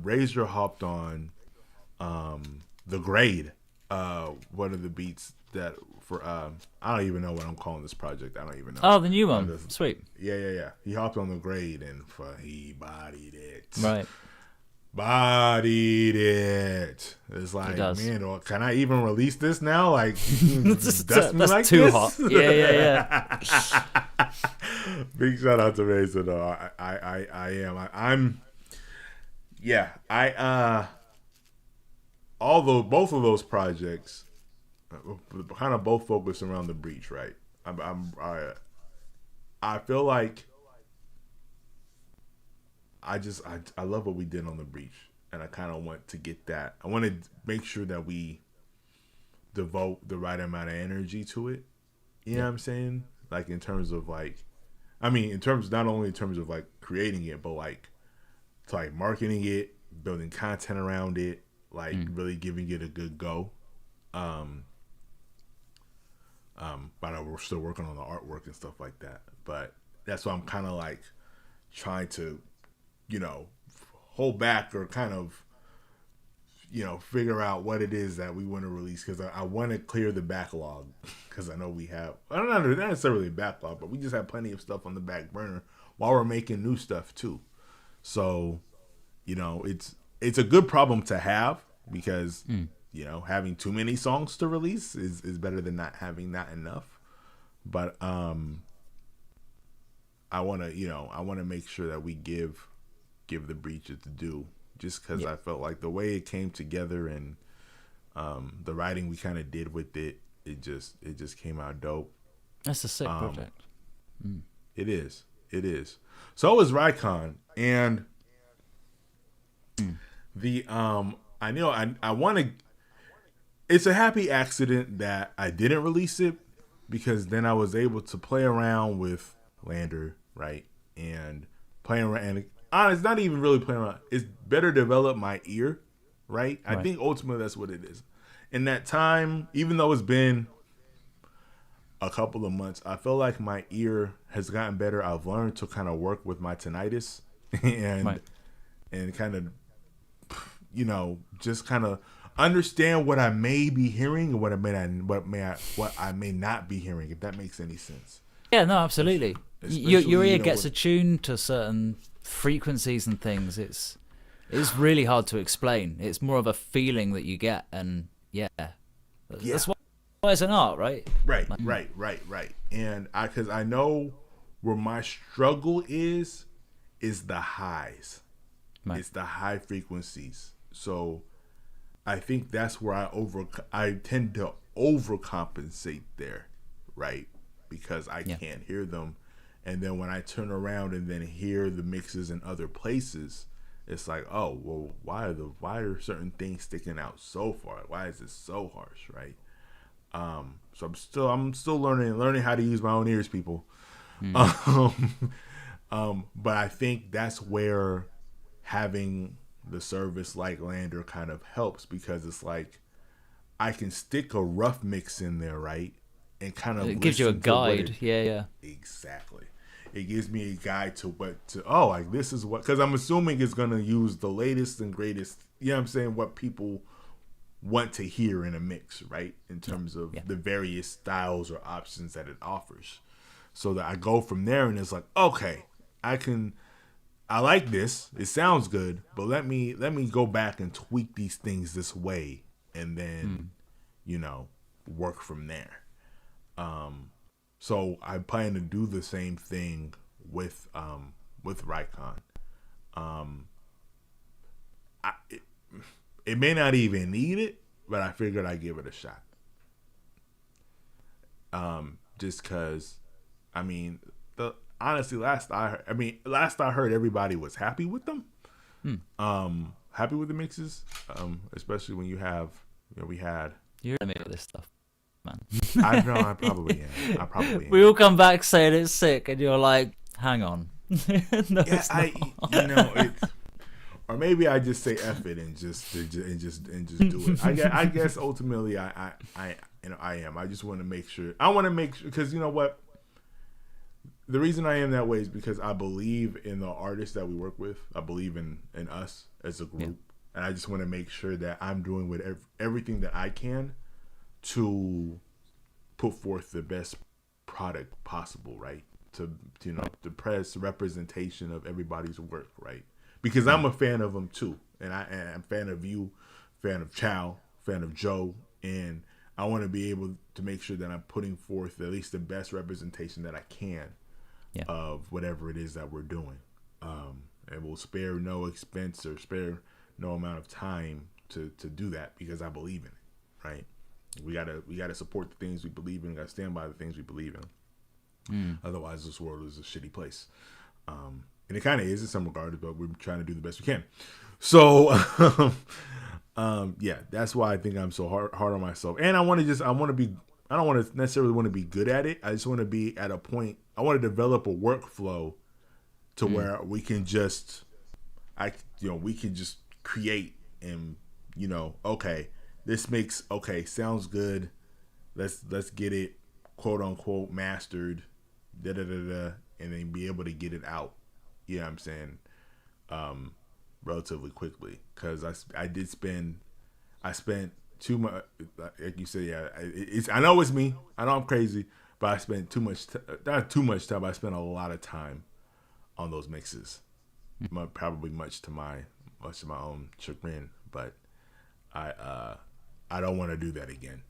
Razor hopped on The Grade, one of the beats that for I don't even know what I'm calling this project. I don't even know. Oh, the new one. Sweet. Yeah. He hopped on The Grade and he bodied it. Right. Bodied it. It's like, man, can I even release this now? Like, that's too hot. Yeah. Big shout out to Razor though. Although both of those projects kind of both focus around the breach, right? I feel like I love what we did on the breach, and I kind of want to get that. I want to make sure that we devote the right amount of energy to it. You know what I'm saying? Like in terms of like, not only in terms of like creating it, but like to like marketing it, building content around it, like really giving it a good go. But we're still working on the artwork and stuff like that. But that's why I'm kind of like trying to, hold back or kind of, figure out what it is that we want to release, because I want to clear the backlog, because I know we have, not necessarily a backlog, but we just have plenty of stuff on the back burner while we're making new stuff too. So, it's a good problem to have, because, having too many songs to release is better than not having not enough. But I want to make sure that we give the breach its due, just because I felt like the way it came together and the writing we kind of did with it just came out dope. That's a sick project. It is. So is Rycon, and the I want to. It's a happy accident that I didn't release it, because then I was able to play around with Lander, right, and playing around. And it's not even really playing around. It's better develop my ear, right? I think ultimately that's what it is. In that time, even though it's been a couple of months, I feel like my ear has gotten better. I've learned to kind of work with my tinnitus and kind of, just kind of understand what I may be hearing and what I may not be hearing, if that makes any sense. Yeah, no, absolutely. Your ear gets attuned to certain frequencies and things. It's really hard to explain. It's more of a feeling that you get, and that's why it's an art, right? Right. And because I know where my struggle is the highs. Right. It's the high frequencies. So I think that's where I tend to overcompensate there, right? Because I can't hear them. And then when I turn around and then hear the mixes in other places, it's like, oh, well, why are certain things sticking out so far? Why is it so harsh, right? So I'm still learning how to use my own ears, people. But I think that's where having the service like Lander kind of helps, because it's like I can stick a rough mix in there, right? And kind of it gives you a guide. Yeah. Exactly. It gives me a guide to like this is what, because I'm assuming it's going to use the latest and greatest, you know what I'm saying, what people want to hear in a mix, right? In terms of the various styles or options that it offers. So that I go from there and it's like, okay, I like this. It sounds good, but let me go back and tweak these things this way, and then work from there. So I plan to do the same thing with Raycon. It may not even need it, but I figured I'd give it a shot. Just because, I mean, honestly, last I heard, everybody was happy with them. Happy with the mixes, especially when we had. You're me with this stuff, man. I know, I probably am. We all come back saying it's sick, and you're like, hang on. No, yeah, or maybe I just say F it and just do it. I guess ultimately I am. I just want to make sure. Because you know what? The reason I am that way is because I believe in the artists that we work with. I believe in us as a group. And I just want to make sure that I'm doing everything that I can to put forth the best product possible, right? To the press representation of everybody's work, right? Because I'm a fan of them too, and I'm a fan of you, fan of Chow, fan of Joe, and I want to be able to make sure that I'm putting forth at least the best representation that I can of whatever it is that we're doing, and we'll spare no expense or spare no amount of time to do that, because I believe in it, right? We gotta support the things we believe in. We gotta stand by the things we believe in. Otherwise, this world is a shitty place. And it kind of is in some regards, but we're trying to do the best we can. So, that's why I think I'm so hard on myself. And I don't necessarily want to be good at it. I just want to be at a point. I want to develop a workflow to where we can just create and, okay, this makes, sounds good. Let's get it, quote unquote, mastered, and then be able to get it out. You know what I'm saying? Relatively quickly, because I spent too much, like you said. I know it's me. I know I'm crazy, but I spent not too much time. But I spent a lot of time on those mixes, probably much to my own chagrin. But I don't want to do that again.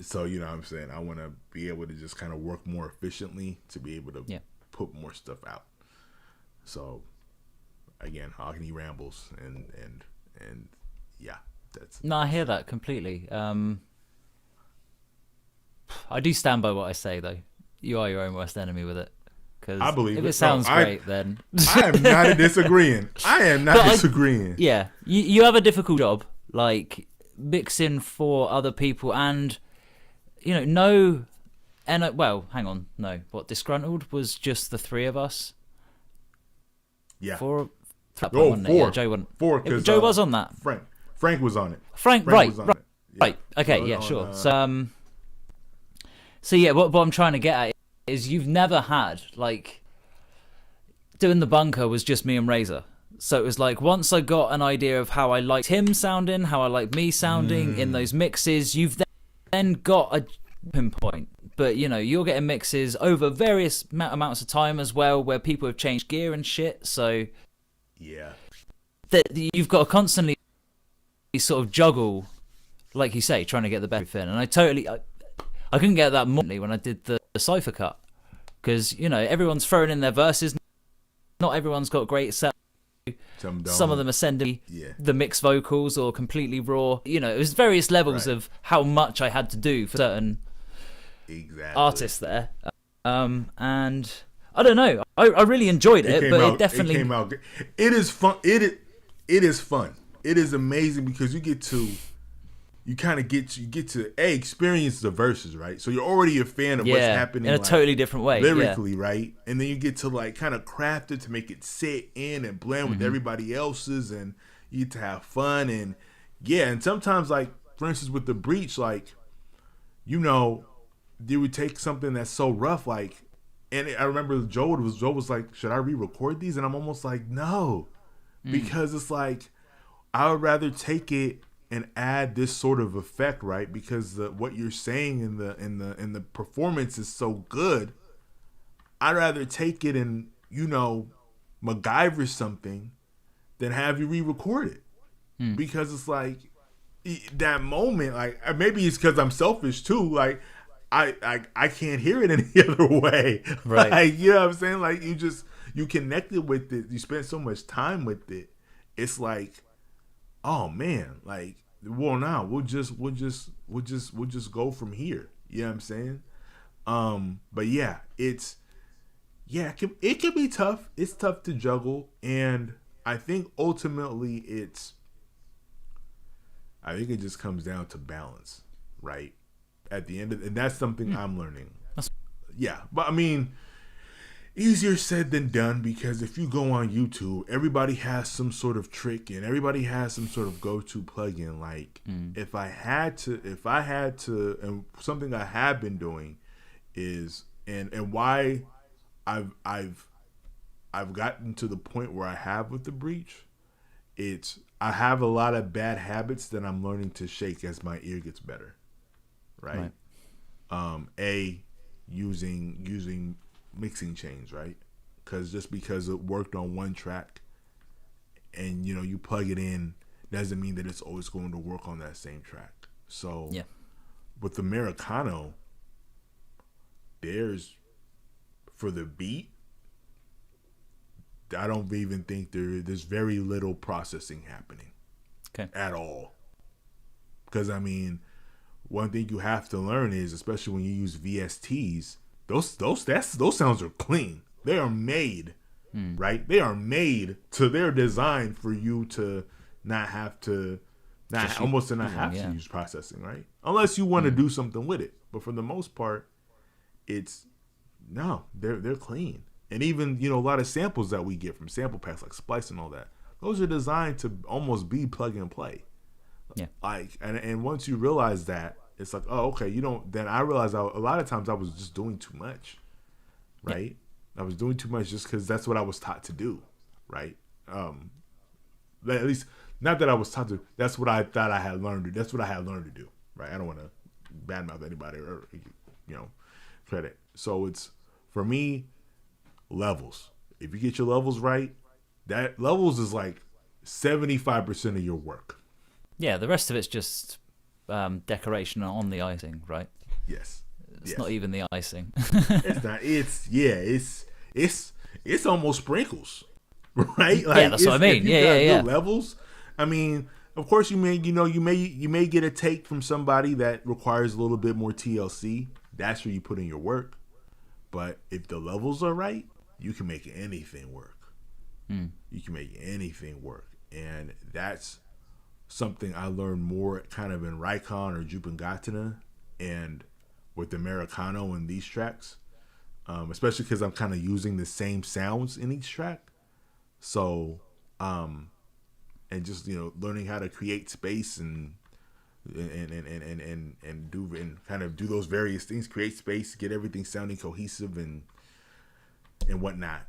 So you know what I'm saying? I want to be able to just kind of work more efficiently to be able to put more stuff out. So again, Hockney rambles and that's. No, I hear that completely. I do stand by what I say, though. You are your own worst enemy with it. Because I believe if it sounds great, then I am not disagreeing. Yeah, you have a difficult job, like mixing for other people, and well, hang on, no. What Disgruntled was just the three of us. Yeah. Four. Four. Yeah, Joe wasn't. Four, because Joe was on that. Frank was on it. Frank right. Okay, yeah, sure. So yeah, what I'm trying to get at is you've never had, like, doing the bunker was just me and Razor. So it was like, once I got an idea of how I liked him sounding, how I liked me sounding in those mixes, you've then got a pinpoint. But, you're getting mixes over various amounts of time as well, where people have changed gear and shit. So yeah, that you've got to constantly sort of juggle, like you say, trying to get the best fit. And I couldn't get that money when I did the Cypher cut. because everyone's throwing in their verses. Not everyone's got great set. Some of them are sending the mixed vocals or completely raw. It was various levels of how much I had to do for certain artists there. And I don't know. I really enjoyed it, but it definitely came out. It is fun. It is fun. It is amazing because you get to experience the verses, right? So you're already a fan of what's happening in a totally different way, lyrically, right? And then you get to like kind of craft it to make it sit in and blend with everybody else's, and you get to have fun and and sometimes, like for instance with the Breach, like they would take something that's so rough, like, and I remember Joe was like, should I re-record these? And I'm almost like, no, because it's like I would rather take it and add this sort of effect, right? Because what you're saying in the performance is so good. I'd rather take it and MacGyver something than have you re-record it, because it's like that moment. Like maybe it's because I'm selfish too. Like I can't hear it any other way. Right? Like, you know what I'm saying? Like you connected with it. You spent so much time with it. It's like, oh man, like, well, now we'll just go from here. You know what I'm saying? But yeah, it can be tough. It's tough to juggle, and I think ultimately it just comes down to balance, right? At the end of, and that's something I'm learning. Yeah, but I mean, easier said than done, because if you go on YouTube, everybody has some sort of trick and everybody has some sort of go-to plugin. Like if I had to, and something I have been doing is, and why I've gotten to the point where I have with the Breach, I have a lot of bad habits that I'm learning to shake as my ear gets better. Right. Using mixing chains, right? Because just because it worked on one track and you plug it in doesn't mean that it's always going to work on that same track. So with the Americano, for the beat, I don't even think there's very little processing happening at all. Because I mean, one thing you have to learn is, especially when you use VSTs, those sounds are clean. They are made, right? They are made they're designed for you to not have to, to use processing, right? Unless you want to do something with it. But for the most part, they're clean. And even, a lot of samples that we get from sample packs like Splice and all that, those are designed to almost be plug and play. Yeah. Like, and once you realize that, it's like, oh, okay, then I realized a lot of times I was just doing too much, right? Yeah. I was doing too much just because that's what I was taught to do, right? At least, not that I was taught to, that's what I thought I had learned to do. That's what I had learned to do, right? I don't want to badmouth anybody or, credit. So it's, for me, levels. If you get your levels right, that levels is like 75% of your work. Yeah, the rest of it's just decoration on the icing, right? Yes. It's not even the icing. It's not. It's almost sprinkles, right? Like, yeah, that's what I mean. Yeah. Levels. I mean, of course, you may get a take from somebody that requires a little bit more TLC. That's where you put in your work. But if the levels are right, you can make anything work. You can make anything work, and that's something I learned more kind of in Raikon or Jupangatana and with the Americano in these tracks, especially because I'm kind of using the same sounds in each track. So, and just learning how to create space and kind of do those various things, create space, get everything sounding cohesive and whatnot.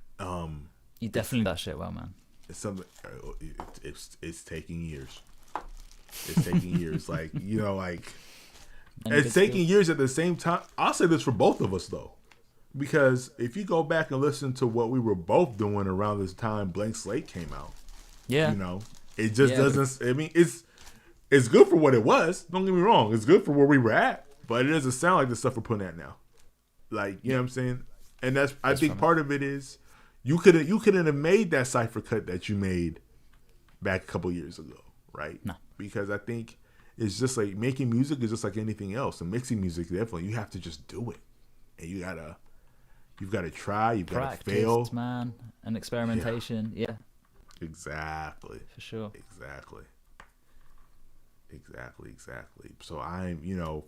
You definitely do that shit well, man. It's something. It's taking years. It's taking years. Like, it's taking years at the same time. I'll say this for both of us, though, because if you go back and listen to what we were both doing around this time Blank Slate came out, it just doesn't. I mean, it's good for what it was. Don't get me wrong. It's good for where we were at, but it doesn't sound like the stuff we're putting at now. Like, you know what I'm saying? And I think part of it is you couldn't have made that cipher cut that you made back a couple years ago, right? No. Because I think it's just like making music is just like anything else, and mixing music definitely you have to just do it, and you've got to try, you've got to fail, man, and experimentation. Yeah. Exactly. For sure. Exactly. So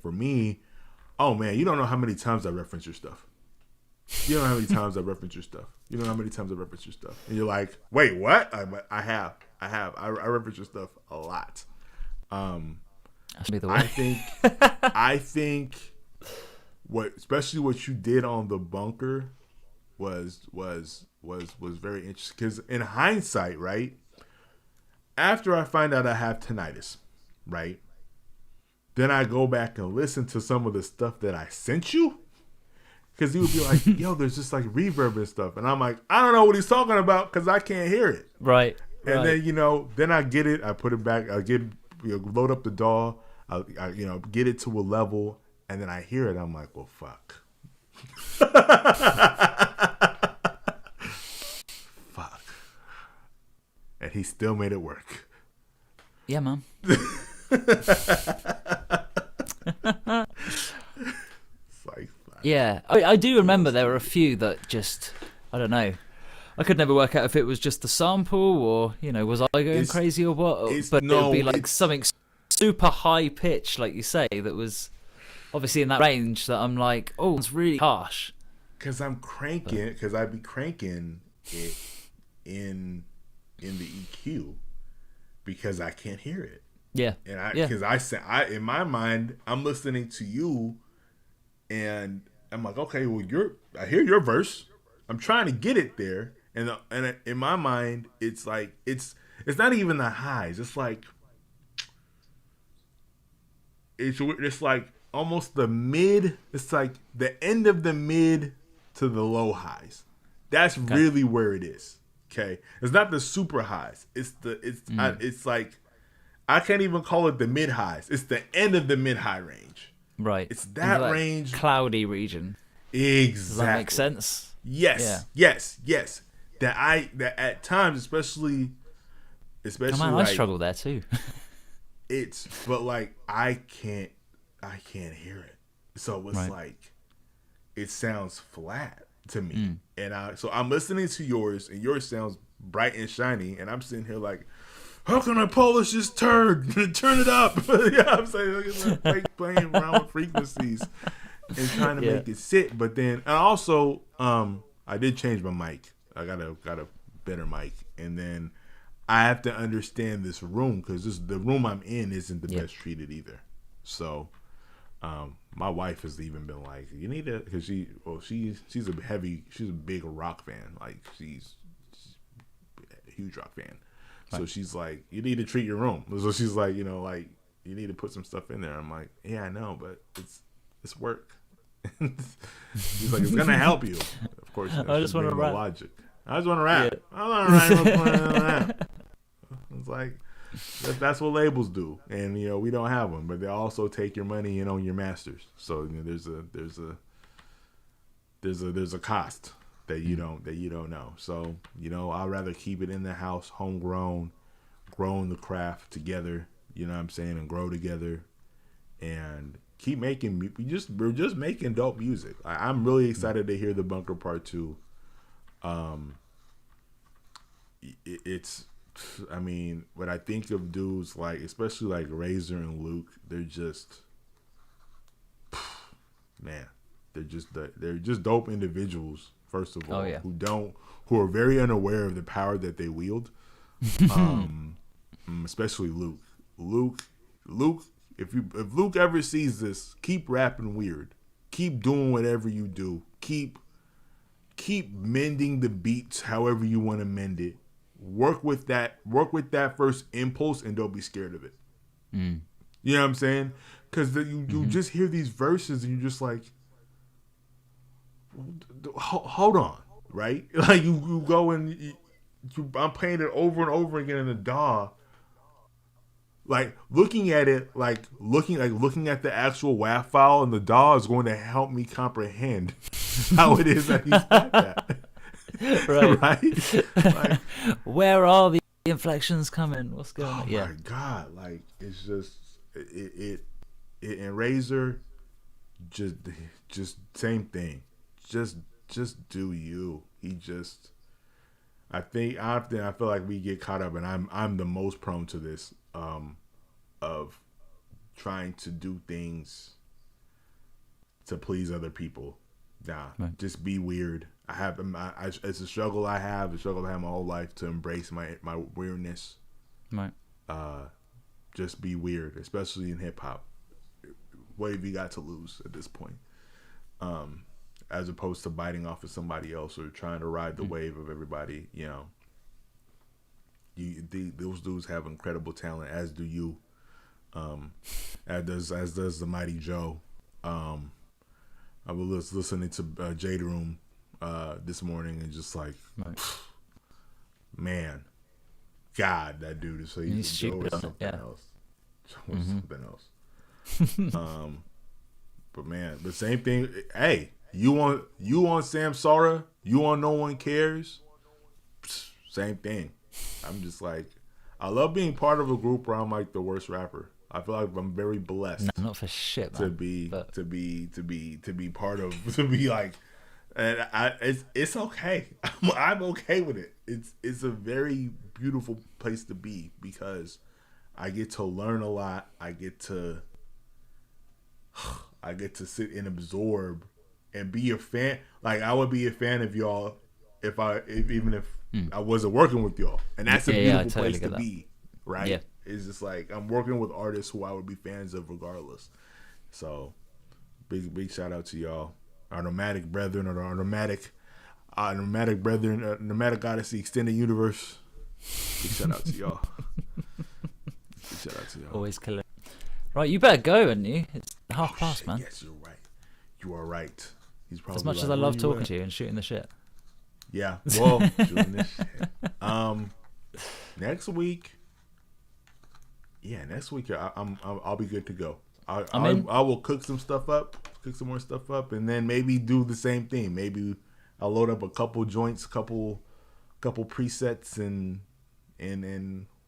for me, oh man, you don't know how many times I reference your stuff. You don't know how many times I reference your stuff. And you're like, wait, what? I have. I reference your stuff a lot. That's the way. I think especially what you did on the bunker was very interesting, because in hindsight, right, after I find out I have tinnitus, right, then I go back and listen to some of the stuff that I sent you, because he would be like, yo, there's just like reverb and stuff, and I'm like, I don't know what he's talking about because I can't hear it, right. And then then I get it, I put it back, I get load up the DAW, I get it to a level, and then I hear it, I'm like, well, fuck. Fuck. And he still made it work. Yeah, man. Yeah, I do remember there were a few that just, I don't know. I could never work out if it was just the sample or, was I going crazy or what? But it would be like something super high pitch, like you say, that was obviously in that range that I'm like, oh, it's really harsh. Because I'd be cranking it in the EQ because I can't hear it. Yeah. And because in my mind, I'm listening to you and I'm like, okay, well, I hear your verse. I'm trying to get it there. And in my mind, it's like, it's not even the highs. It's like, it's like almost the mid. It's like the end of the mid to the low highs. That's really where it is. Okay. It's not the super highs. It's like, I can't even call it the mid highs. It's the end of the mid high range. Right. It's that range. Cloudy region. Exactly. Does that make sense? Yes. Yeah. Yes. That at times, especially I struggle there too. But like I can't hear it. So it's like it sounds flat to me. And so I'm listening to yours, and yours sounds bright and shiny, and I'm sitting here like, how can I polish this turd? Turn it up. I'm saying, like playing around with frequencies and trying to make it sit. But then, and also, I did change my mic. I got a better mic, and then I have to understand this room, because the room I'm in isn't the best treated either. So, my wife has even been like, you need to, because she's a big rock fan. Like she's a huge rock fan. So she's like, you need to treat your room. So she's like, like you need to put some stuff in there. I'm like, yeah, I know, but it's work. She's like, it's gonna help you. Of course, I just want to rap. Logic. I just want to rap. I want to rap. It's like that's what labels do, and we don't have them, but they also take your money and own your masters. So there's a cost that you don't know. So I'd rather keep it in the house, homegrown, growing the craft together. You know what I'm saying, and grow together, and keep making. We're just making dope music. I'm really excited to hear the Bunker Part 2. It's, I mean, when I think of dudes like, especially like Razor and Luke, they're just, man, they're just dope individuals. First of all, who are very unaware of the power that they wield. Especially Luke. Luke. If Luke ever sees this, keep rapping weird. Keep doing whatever you do. Keep mending the beats however you want to mend it. Work with that first impulse, and don't be scared of it. You know what I'm saying? Because you just hear these verses and you're just like, hold on, right? Like you go and I'm playing it over and over again in the DAW. Like looking at it, looking at the actual WAV file in the DAW is going to help me comprehend how it is that he's like that. Right. Right? Like, Where are the inflections coming? What's going on? oh my God. Like, it's just, it and Razor, just same thing. Just do you. He just, I think often I feel like we get caught up, and I'm the most prone to this, of trying to do things to please other people. Nah, right. Just be weird. It's a struggle I have my whole life to embrace my weirdness. Right. Just be weird, especially in hip hop. What have you got to lose at this point? As opposed to biting off of somebody else or trying to ride the wave of everybody, you know. Those dudes have incredible talent, as do you. As does the Mighty Joe. I was listening to Jade Room this morning and just like, Right. man, God, that dude is so He's stupid on it, yeah. else. Something else. But man, the same thing. Hey, you on Sam Sara? You on No One Cares? Same thing. I'm just like, I love being part of a group where I'm like the worst rapper. I feel like I'm very blessed. No, not for shit, man. To be part of, to be like, and it's okay. I'm okay with it. It's a very beautiful place to be because I get to learn a lot. I get to sit and absorb and be a fan. Like, I would be a fan of y'all if I wasn't working with y'all, and that's a beautiful totally place to be, right? Yeah. It's just like I'm working with artists who I would be fans of regardless. So big shout out to y'all, our nomadic brethren, or our nomadic brethren, Nomadic Odyssey Extended Universe. Big shout out to y'all. Big shout out to y'all. Always killing. Right, you better go, aren't you? It's half past, shit, man. Yes, you're right. You are right. He's probably As much like, as I "Where love you talking at?" to you and shooting the shit. Yeah. Well, doing this shit. Next week. Yeah, next week I'll be good to go. I will cook some more stuff up, and then maybe do the same thing. Maybe I'll load up a couple joints, couple presets, and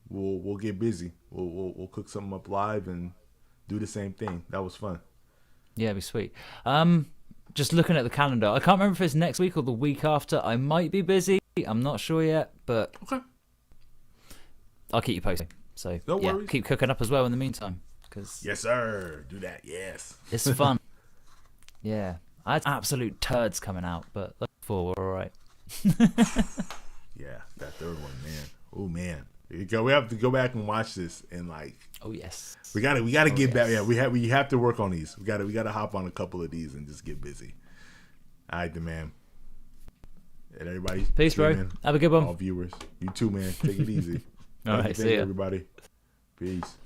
we'll get busy. We'll cook something up live and do the same thing. That was fun. Yeah, it'd be sweet. Just looking at the calendar, I can't remember if it's next week or the week after. I might be busy. I'm not sure yet, but Okay. I'll keep you posted. So No yeah, worries. keep cooking up as well in the meantime, because Yes, sir. Do that. Yes. it's fun. Yeah, I had absolute turds coming out, but look forward, we're all right. Yeah, that third one, man. Oh man, we have to go back and watch this and like. Oh yes. We gotta get back. Yeah, we have to work on these. We gotta hop on a couple of these and just get busy. All right, then, man. And everybody, Peace, bro. Man. Have a good one. All viewers, you too, man. Take it easy. All right, see ya. everybody. Peace.